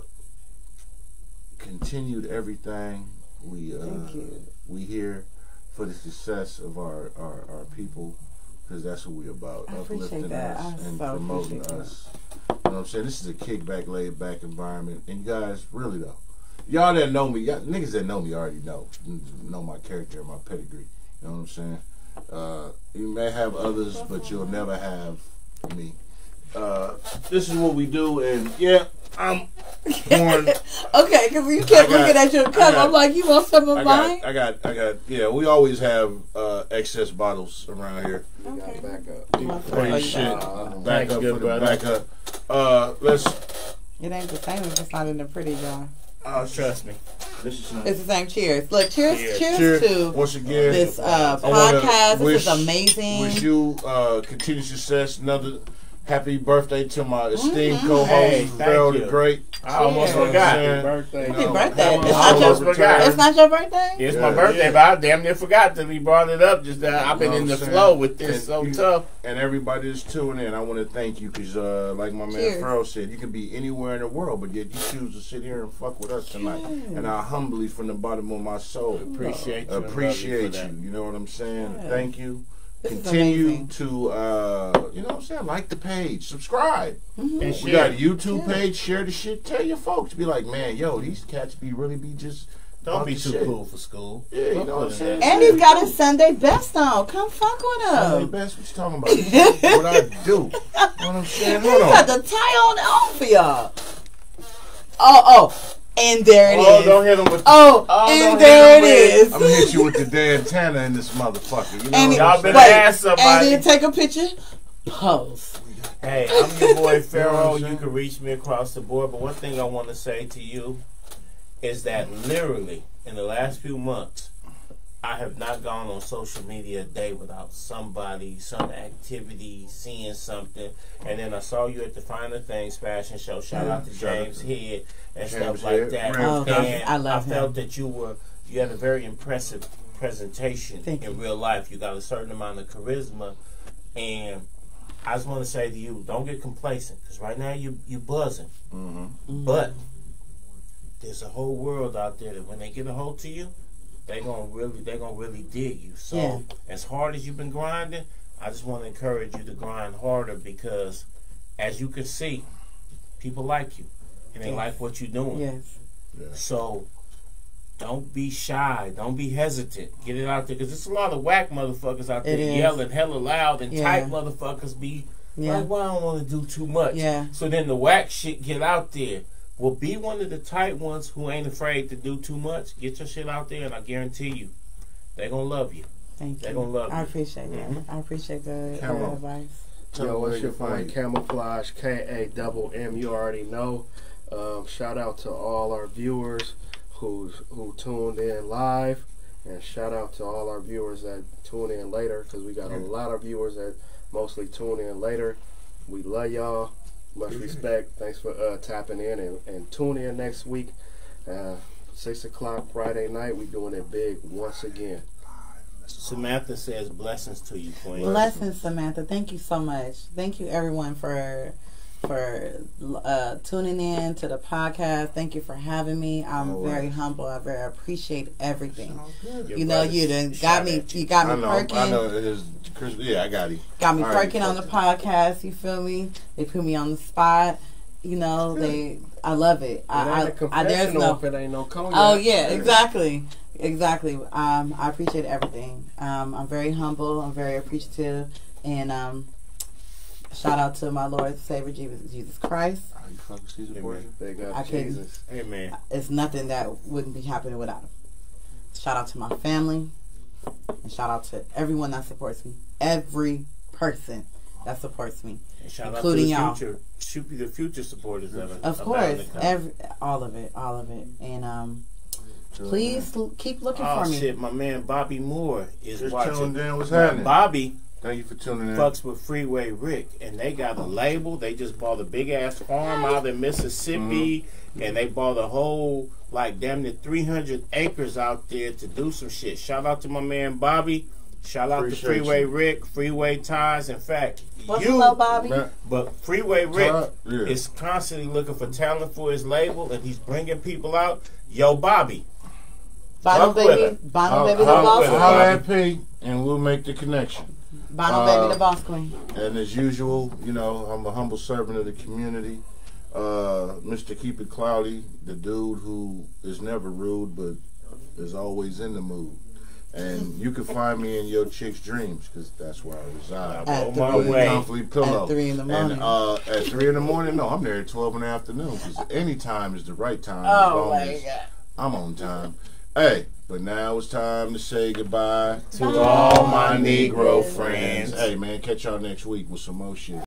Continued everything. Thank you. We here for the success of our people, because that's what we're about. I appreciate Uplifting that. us I and so promoting appreciate us. You know what I'm saying? This is a kickback, laid back environment. And you guys, really though, y'all that know me, y'all, niggas that know me already know my character, my pedigree. You know what I'm saying? You may have others, but you'll never have me. This is what we do, and yeah, I'm born. Okay, because you kept looking at your cup. I'm like, you want some of mine? I got. Yeah, we always have excess bottles around here. You gotta back up. Great Oh, shit. yeah. Back Thanks, up good for the brother. back up. Let's. It ain't the same if it's not in the pretty jar. Trust me. This is It's the same. Cheers. Look, cheers Cheers. to Once again, this I wanna podcast. This is wish amazing. you continued success. Another happy birthday to my esteemed co-host, Hey, thank Farrell the you. Great. I almost Cheers. forgot. Happy birthday. Happy birthday. It's I not almost your forgot. It's not your birthday? It's Yeah, my birthday, yeah. but I damn near forgot till he brought it up. Just I've been You know in the what I'm flow saying? with this And so you- tough. And everybody that's tuning in, I want to thank you because, like my man Cheers. Farrell said, you can be anywhere in the world, but yet you choose to sit here and fuck with us tonight. Cheers. And I humbly, from the bottom of my soul, Appreciate you. and love appreciate for that. you. You know what I'm saying? Yeah. Thank you. This is Continue amazing. to, you know what I'm saying? Like the page, subscribe. Mm-hmm. And We got a shit. YouTube Yeah. page. Share the shit. Tell your folks. Be like, man, yo, these cats really be just. Don't about be the too shit. cool for school. Yeah, you know what I'm saying? And he's got his Sunday best on. Come fuck with Sunday him. best. What you talking about? What I do? You know what I'm saying? He Hold got on. the tie on for y'all. Oh, and there it Oh, is. don't hit him with. Oh, Oh, and don't there it hit him is. I'm gonna hit you with the Dan Tanner in this motherfucker. You know And what Y'all I'm better saying? ask And somebody. then take a picture. Pose. Hey, I'm your boy Pharaoh. You know what I'm You saying? can reach me across the board. But one thing I want to say to you is that literally in the last few months, I have not gone on social media a day without somebody, some activity, seeing something. And then I saw you at the Finer Things fashion show. Shout out to Shout out James to Head and James stuff like Head. that. Oh, And I love him. felt that you had a very impressive presentation Thank in you. real life. You got a certain amount of charisma, and I just want to say to you, don't get complacent, because right now you buzzing. Mm-hmm. But there's a whole world out there that when they get a hold to you, they're gonna really dig you. So Yeah. as hard as you've been grinding, I just want to encourage you to grind harder, because as you can see, people like you and they Yes. like what you're doing. Yes. So don't be shy. Don't be hesitant. Get it out there, because there's a lot of whack motherfuckers out there It is. yelling hella loud, and Yeah. tight motherfuckers be Yeah. like, well, I don't want to do too much. Yeah. So then the whack shit get out there. Well, be one of the tight ones who ain't afraid to do too much. Get your shit out there, and I guarantee you, they're going to love you. Thank They're you. gonna love I you. appreciate that. Mhm. I appreciate the Hello. advice. Tell Yo, them where what's you your find find you. Camouflage KAMM? You already know. Shout out to all our viewers who tuned in live, and shout out to all our viewers that tune in later, because we got a lot of viewers that mostly tune in later. We love y'all. Much respect. Thanks for tapping in, and tune in next week, 6 o'clock Friday night. We doing it big once again. Samantha says blessings to you, Queen. Blessings, Samantha. Thank you so much. Thank you, everyone, for tuning in to the podcast. Thank you for having me. I'm All right. very humble. I very appreciate everything. Your You know, brothers you done shout got me. at you. You got I me know. perking. I know. It is. Yeah, I got him. Got me All right, perking on the fuck podcast. You feel me? They put me on the spot. You know, I love it. It ain't a There's confessional no. if it ain't no cognac. Oh yeah, exactly. I appreciate everything. I'm very humble. I'm very appreciative, and shout out to my Lord and Savior Jesus Christ. Are you fucking Caesar Amen. portion? They got I can't- Jesus. Amen. It's nothing that wouldn't be happening without him. Shout out to my family. And shout out to everyone that supports me. Every person that supports me. And shout including out to y'all. The future supporters of course. All of it. And please keep looking for me. Oh shit, my man Bobby Moore is Just watching. tuned in. What's happening? Bobby Thank you for tuning in. fucks with Freeway Rick, and they got a label. They just bought a big ass farm out in Mississippi, and they bought a whole like damn near 300 acres out there to do some shit. Shout out to my man Bobby. Shout out Appreciate to Freeway you. Rick, Freeway Ties. In fact, What's up, Bobby? but Freeway Rick Yeah. is constantly looking for talent for his label, and he's bringing people out. Yo, Bobby. BinoBaby the boss queen. Holla at P, and we'll make the connection. BinoBaby the boss queen. And as usual, you know, I'm a humble servant of the community. Mr. Keep It Cloudy, the dude who is never rude, but is always in the mood. And you can find me in your chick's dreams, because that's where I reside. At my 3. way. Comfortably pillow. At 3 in the morning. And at 3 in the morning? No, I'm there at 12 in the afternoon, because any time is the right time. Oh, as long my as God. I'm on time. Hey, but now it's time to say goodbye To all my Negro friends. Hey, man, catch y'all next week with some more shit.